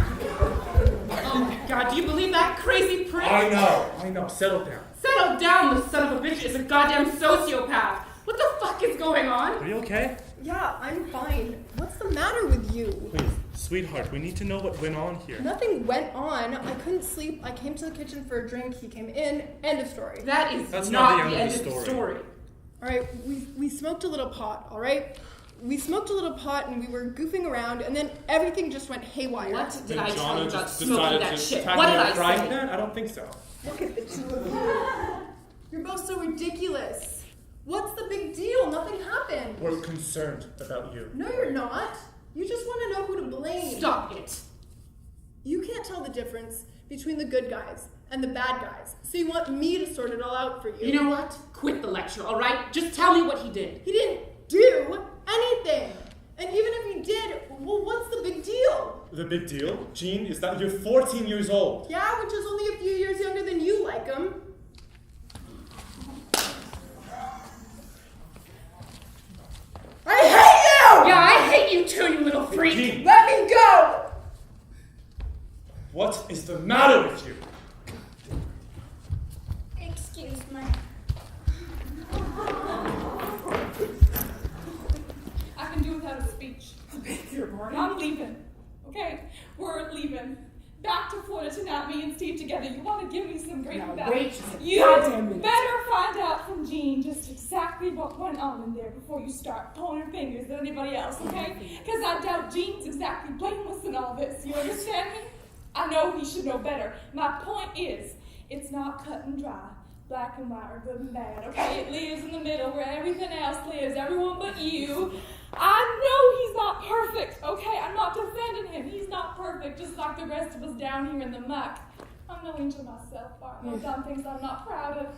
Oh my god, do you believe that crazy prick? I know. Settle down. Settle down, the son of a bitch is a goddamn sociopath. What the fuck is going on? Are you okay? Yeah, I'm fine. What's the matter with you? Please, sweetheart, we need to know what went on here. Nothing went on. I couldn't sleep. I came to the kitchen for a drink. He came in. End of story. That's not the end of the story. All right, we smoked a little pot, all right? We smoked a little pot and we were goofing around and then everything just went haywire. What did I tell you about just smoking decided that to shit? attack What me did with I a frying say? pan? I don't think so. Look at the two of you. You're both so ridiculous. What's the big deal? Nothing happened. We're concerned about you. No, you're not. You just want to know who to blame. Stop it. You can't tell the difference between the good guys and the bad guys. So you want me to sort it all out for you. You know what? Quit the lecture, all right? Just tell me what he did. He didn't do anything. And even if he did, well, what's the big deal? The big deal, Jean, is that you're 14 years old. Yeah, which is only a few years younger than you like him. I hate you! Yeah, I hate you too, you little freak. Jean, Let me go! what is the matter with you? Excuse me. leaving. Okay? We're leaving. Back to Florida tonight, me and Steve together. You want to give me some grief about it? You better find out from Jean just exactly what went on in there before you start pointing fingers at anybody else, okay? Because I doubt Jean's exactly blameless in all this. You understand me? I know he should know better. My point is, it's not cut and dry. Black and white are good and bad, okay? It lives in the middle where everything else lives, everyone but you. I know he's not perfect, okay? I'm not defending him. He's not perfect, just like the rest of us down here in the muck. I'm no angel myself, Bart. I've done things I'm not proud of.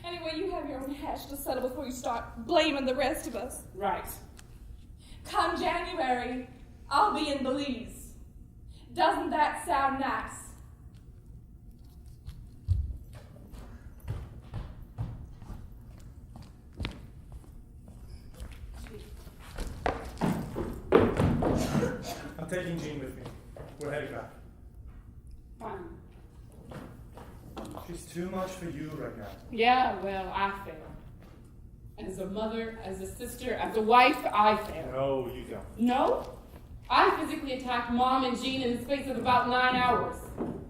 Anyway, you have your own hash to settle before you start blaming the rest of us. Right. Come January, I'll be in Belize. Doesn't that sound nice? I'm taking Jean with me. We're heading back. Fine. She's too much for you right now. Yeah, well, I fail. As a mother, as a sister, as a wife, I fail. No, you don't. No? I physically attacked Mom and Jean in the space of about 9 hours.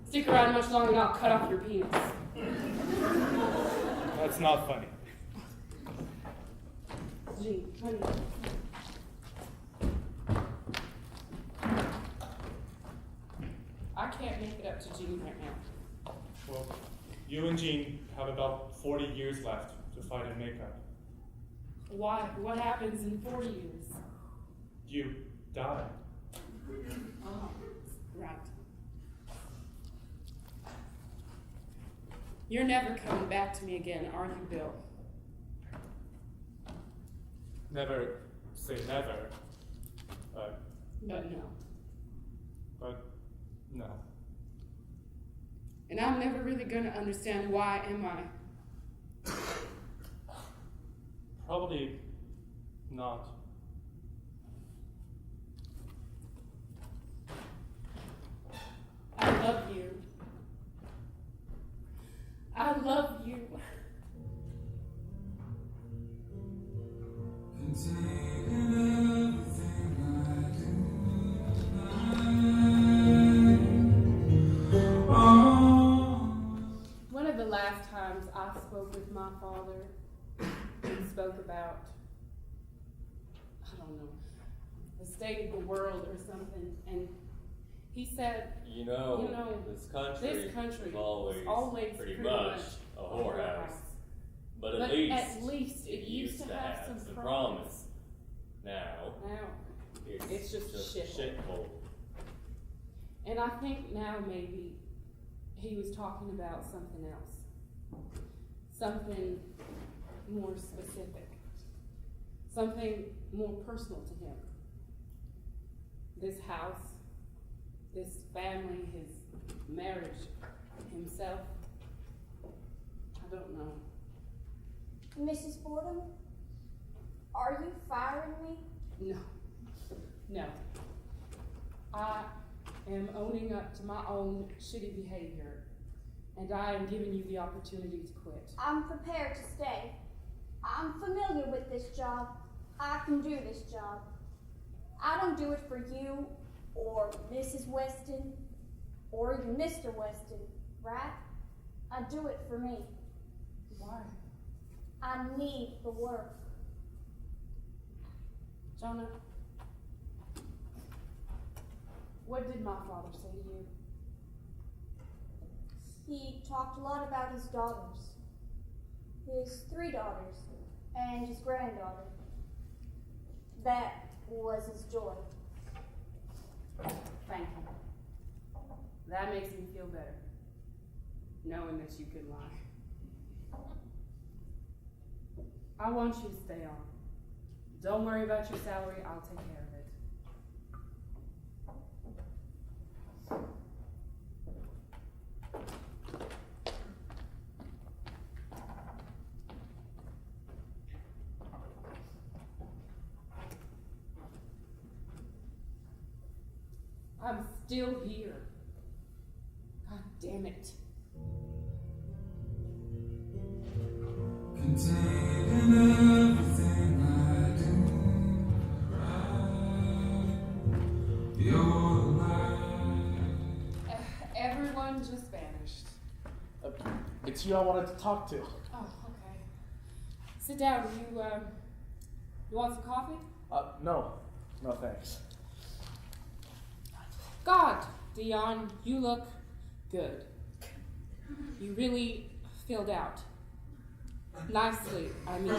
Stick around much longer and I'll cut off your penis. That's not funny. Jean, honey. I can't make it up to Jean right now. Well, you and Jean have about 40 years left to fight and make up. Why? What happens in 40 years? You die. Oh, right. You're never coming back to me again, are you, Bill? Never say never. But no. And I'm never really going to understand why am I. Probably not. I love you. I love you. One of the last times I spoke with my father, we spoke about, I don't know, the state of the world or something, and he said, You know, this country is always pretty much a whorehouse. But at least it used to have some promise. Now it's just a shithole. And I think now maybe he was talking about something else. Something more specific. Something more personal to him. This house, this family, his marriage, himself. I don't know. Mrs. Fordham, are you firing me? No. I am owning up to my own shitty behavior, and I am giving you the opportunity to quit. I'm prepared to stay. I'm familiar with this job. I can do this job. I don't do it for you, or Mrs. Weston, or even Mr. Weston, right? I do it for me. Why? I need the work. Jonah, what did my father say to you? He talked a lot about his daughters. His 3 daughters, and his granddaughter. That was his joy. Thank you. That makes me feel better, knowing that you could lie. I want you to stay on. Don't worry about your salary, I'll take care of it. I'm still here. God damn it. It's you I wanted to talk to. Oh, okay. Sit down. You want some coffee? No. No, thanks. God, Dion, you look good. You really filled out. Nicely, I mean.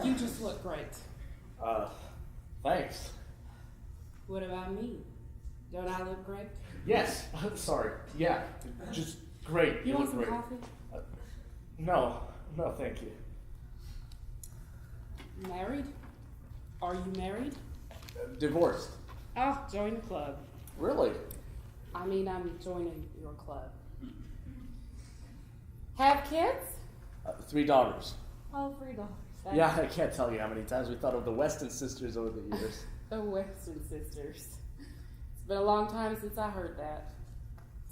You just look great. Thanks. What about me? Don't I look great? Yes. Sorry. Yeah. Just great. You want look some great. coffee? No, thank you. Married? Are you married? Divorced. Oh, join the club. Really? I mean, I'm joining your club. Have kids? 3 daughters. Oh, 3 daughters. Yeah, I can't tell you how many times we thought of the Weston sisters over the years. The Weston sisters. It's been a long time since I heard that.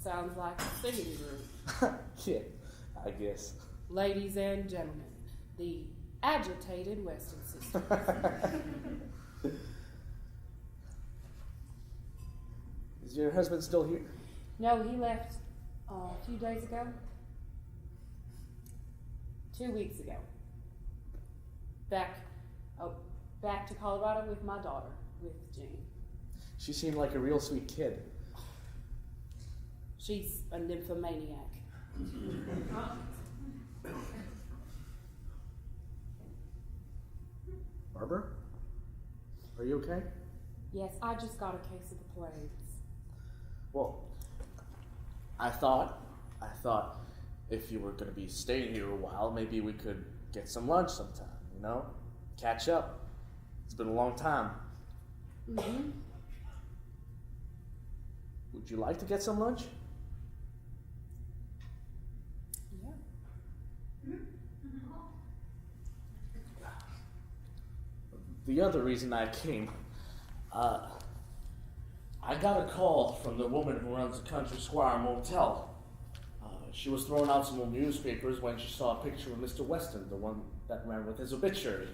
Sounds like a singing group. Yeah, I guess. Ladies and gentlemen, the agitated Weston sisters. Is your husband still here? No, he left a few days ago. 2 weeks ago. Back to Colorado with my daughter, with Jean. She seemed like a real sweet kid. She's a nymphomaniac. Barbara? Are you okay? Yes, I just got a case of the plagues. Well, I thought if you were going to be staying here a while, maybe we could get some lunch sometime, you know? Catch up. It's been a long time. Mm-hmm. Would you like to get some lunch? Yeah. The other reason I came, I got a call from the woman who runs the Country Squire Motel. She was throwing out some old newspapers when she saw a picture of Mr. Weston, the one that ran with his obituary.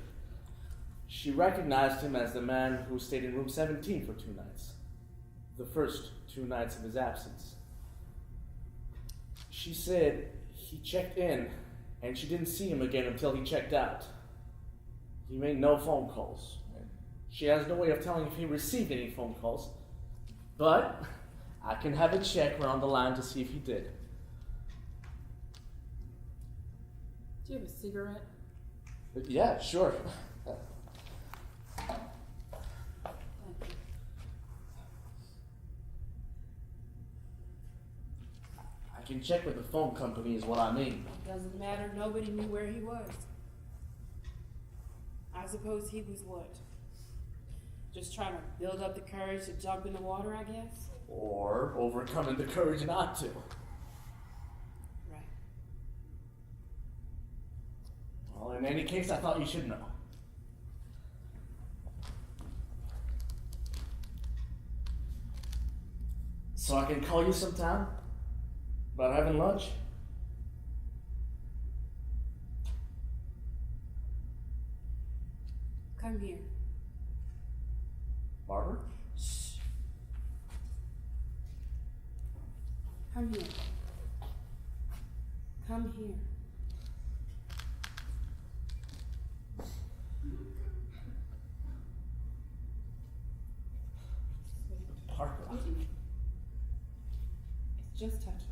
She recognized him as the man who stayed in room 17 for 2 nights. The first 2 nights of his absence. She said he checked in and she didn't see him again until he checked out. He made no phone calls. She has no way of telling if he received any phone calls, but I can have a check. We're on the line to see if he did. Do you have a cigarette? Yeah, sure. I can check with the phone company is what I mean. Doesn't matter. Nobody knew where he was. I suppose he was what? Just trying to build up the courage to jump in the water, I guess? Or overcoming the courage not to. Right. Well, in any case, I thought you should know. So I can call you sometime about having lunch? Come here. Barbara? Shh. Come here. Come here. Barbara. It's just touches.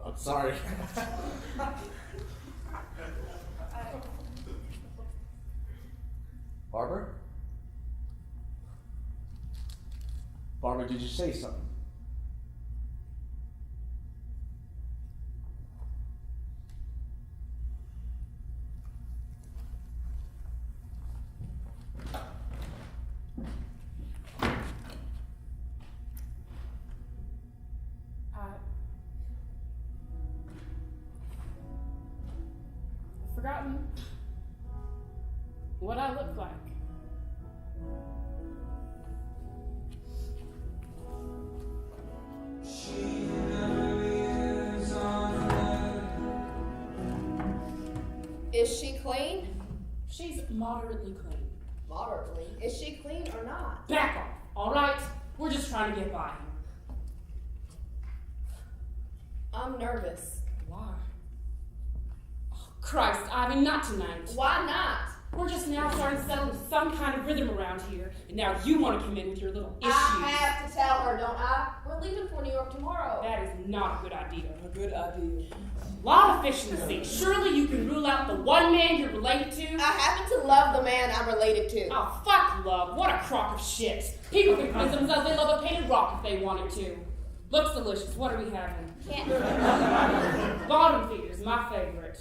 I'm sorry. Barbara? Barbara, did you say something? forgotten what I look like. Is she clean? She's moderately clean. Moderately. Is she clean or not? Back off, all right? We're just trying to get by here. I'm nervous. Why? Oh, Christ, Ivy, not tonight. Why not? We're just now starting to settle into some kind of rhythm around here, and now you want to come in with your little issues. I have to tell her, don't I? We're leaving for New York tomorrow. That is not a good idea. A good idea. Law of efficiency. Surely you can rule out the one man you're related to. I happen to love the man I'm related to. Oh, fuck love. What a crock of shit. People can convince themselves they love a painted rock if they wanted to. Looks delicious. What are we having? Bottom feeders, my favorite.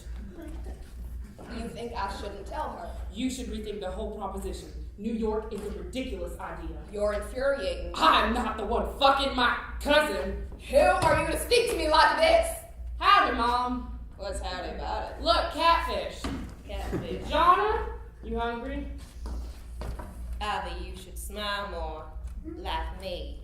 You think I shouldn't tell her? You should rethink the whole proposition. New York is a ridiculous idea. You're infuriating. I'm not the one fucking my cousin. Who are you to speak to me like this? Howdy, Mom. What's howdy about it? Look, catfish. Catfish. Jonna, you hungry? Ivy, you should smile more. Like me.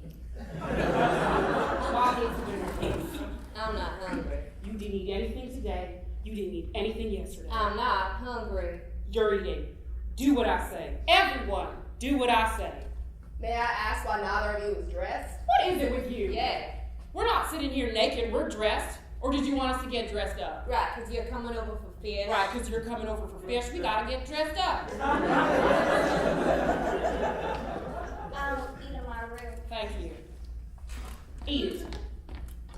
Mom needs dinner, please. I'm not hungry. You didn't eat anything today. You didn't eat anything yesterday. I'm not hungry. You're eating. Do what I say. Everyone, do what I say. May I ask why neither of you is dressed? What is it with you? Yeah. We're not sitting here naked. We're dressed. Or did you want us to get dressed up? Right, because you're coming over for fish. Right, because you're coming over for fish. We gotta get dressed up. I'll eat in my room. Thank you. Eat it.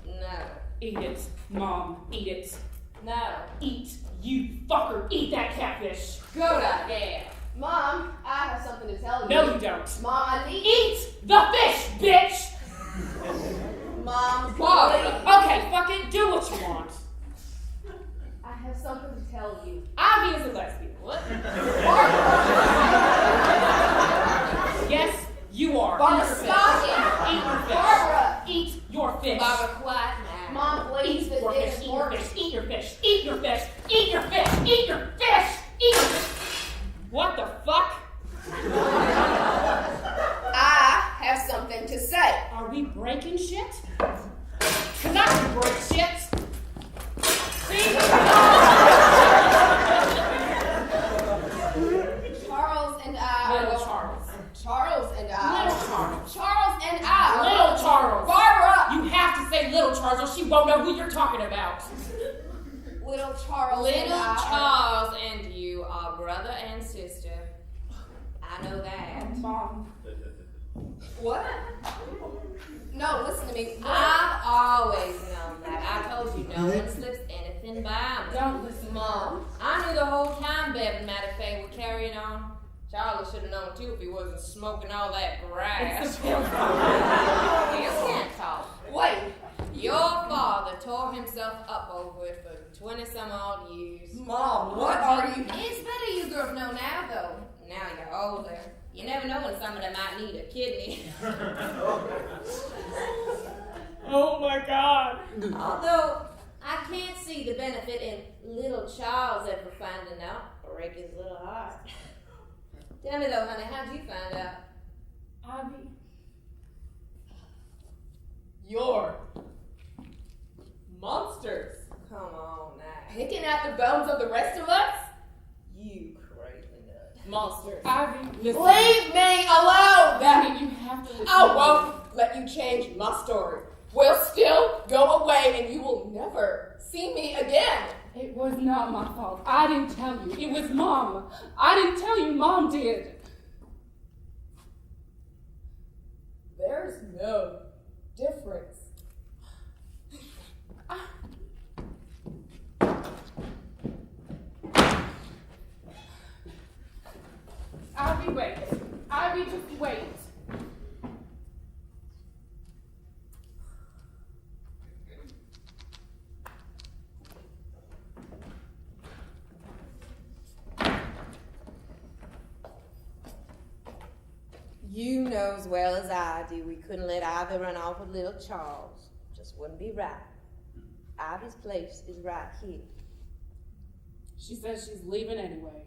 No. Eat it. Mom, eat it. No. Eat. You fucker. Eat that catfish. Go to hell. Mom, I have something to tell you. No, you don't. Mom, I need... Eat the fish, bitch! Mom, Whoa. please. Okay, fuck it. Do what you want. I have something to tell you. Ivy is a lesbian. What? Yes, you are. Barbara, Eat your stop fish. it. Eat your fish. Barbara. Eat your fish. Barbara, quiet now. Mom, please, Eat this your fish. is Eat your more... fish. Eat your fish. Eat your fish. Eat your fish. Eat your fish. Eat your fish. What the fuck? I have something to say. Are we breaking shit? Cause I can break shit. See? Charles and I... Little Charles. Charles and I... Little Charles. Charles and I... Little Charles. Barbara! You have to say Little Charles or she won't know who you're talking about. Little Charles and Little I... Charles and you are brother and sister. I know that. Mom. What? No, listen to me. I've always known that. I told you no one slips anything by me. Don't listen, Mom. I knew the whole time Bev and Mattie were carrying on. Charlie should have known too if he wasn't smoking all that grass. It's the pill. You can't talk. Wait. Your father tore himself up over it for 20-some-odd years. Mom, what are you... It's better you girls know now, though. Now you're older. You never know when somebody might need a kidney. Oh my God. Although, I can't see the benefit in little Charles ever finding out. Break his little heart. Tell me though, honey, how'd you find out? Ivy. You're... monsters. Come on now. Picking at the bones of the rest of us? You crazy nut. Monsters. Ivy, listen. Leave me alone! Ivy, you have to listen. I won't let you change my story. We'll still go away and you will never see me again. It was not my fault. I didn't tell you. It was Mom. I didn't tell you. Mom did. There's no difference. Ivy, wait. Ivy, just wait. You know as well as I do we couldn't let Ivy run off with little Charles. Just wouldn't be right. Ivy's place is right here. She says she's leaving anyway.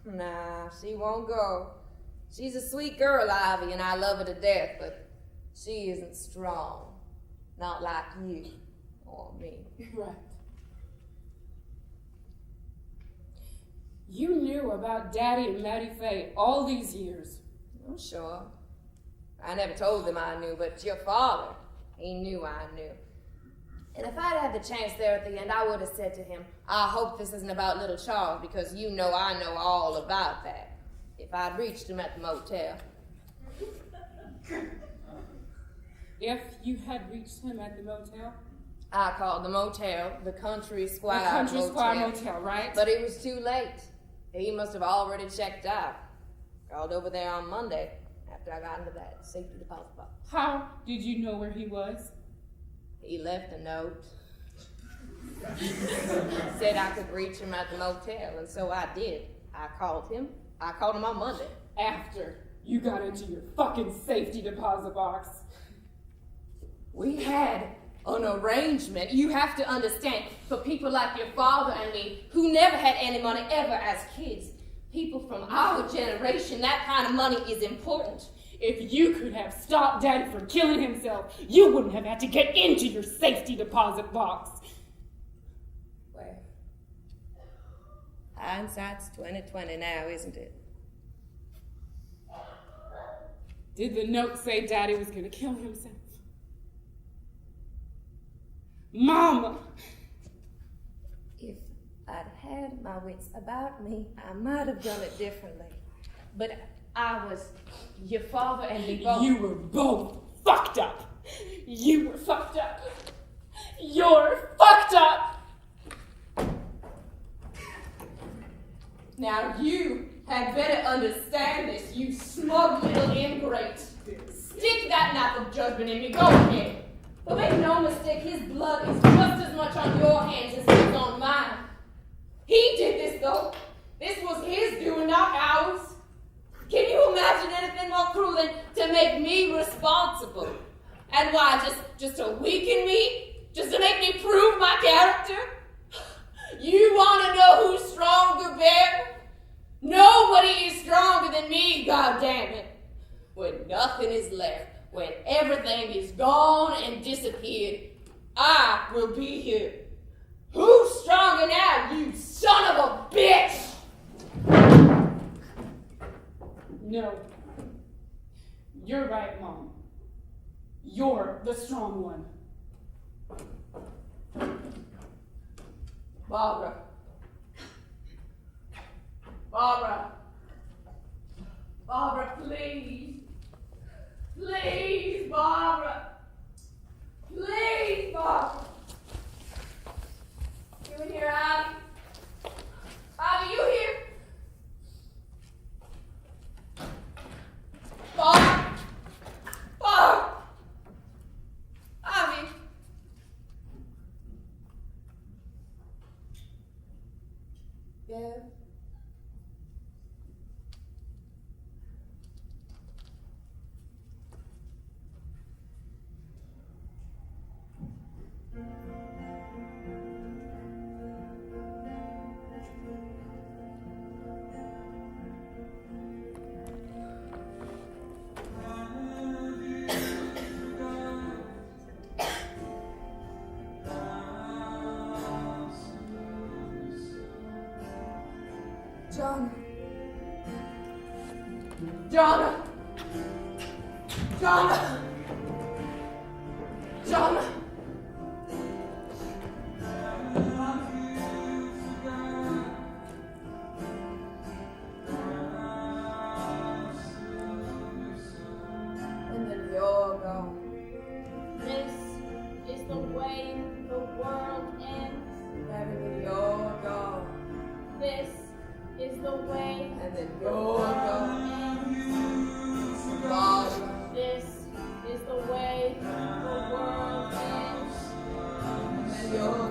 Nah, she won't go. She's a sweet girl, Ivy, and I love her to death, but she isn't strong. Not like you or me. Right. You knew about Daddy and Mattie Faye all these years. I'm sure. I never told them I knew, but your father, he knew I knew. And if I'd had the chance there at the end, I would have said to him, I hope this isn't about little Charles, because you know I know all about that. If I'd reached him at the motel. If you had reached him at the motel? I called the motel the Country Squire The Country Motel. Squire Motel, right? But it was too late. He must have already checked out. Called over there on Monday after I got into that safety deposit box. How did you know where he was? He left a note. Said I could reach him at the motel, and so I did. I called him on Monday. After you got into your fucking safety deposit box. We had an arrangement. You have to understand, for people like your father and me, who never had any money ever as kids, people from our generation, that kind of money is important. If you could have stopped Daddy from killing himself, you wouldn't have had to get into your safety deposit box. Well, hindsight's 20/20 now, isn't it? Did the note say Daddy was gonna kill himself? Mama! If I'd had my wits about me, I might have done it differently. But I was your father and me both. You were both fucked up. You were fucked up. You're fucked up. Now you had better understand this, you smug little ingrate. Stick that knife of judgment in me, go ahead. But make no mistake, his blood is just as much on your hands as it is on mine. He did this though. This was his doing, not ours. Can you imagine anything more cruel than to make me responsible? And why, just to weaken me? Just to make me prove my character? You want to know who's stronger, Bear? Nobody is stronger than me, goddammit. When nothing is left, when everything is gone and disappeared, I will be here. Who's stronger now, you son of a bitch? No. You're right, Mom. You're the strong one. Barbara. Barbara. Barbara, please. Please, Barbara. Please, Barbara. You in here, Ivy? Ivy, you here? Barb! Barb! Ivy! Bev? You're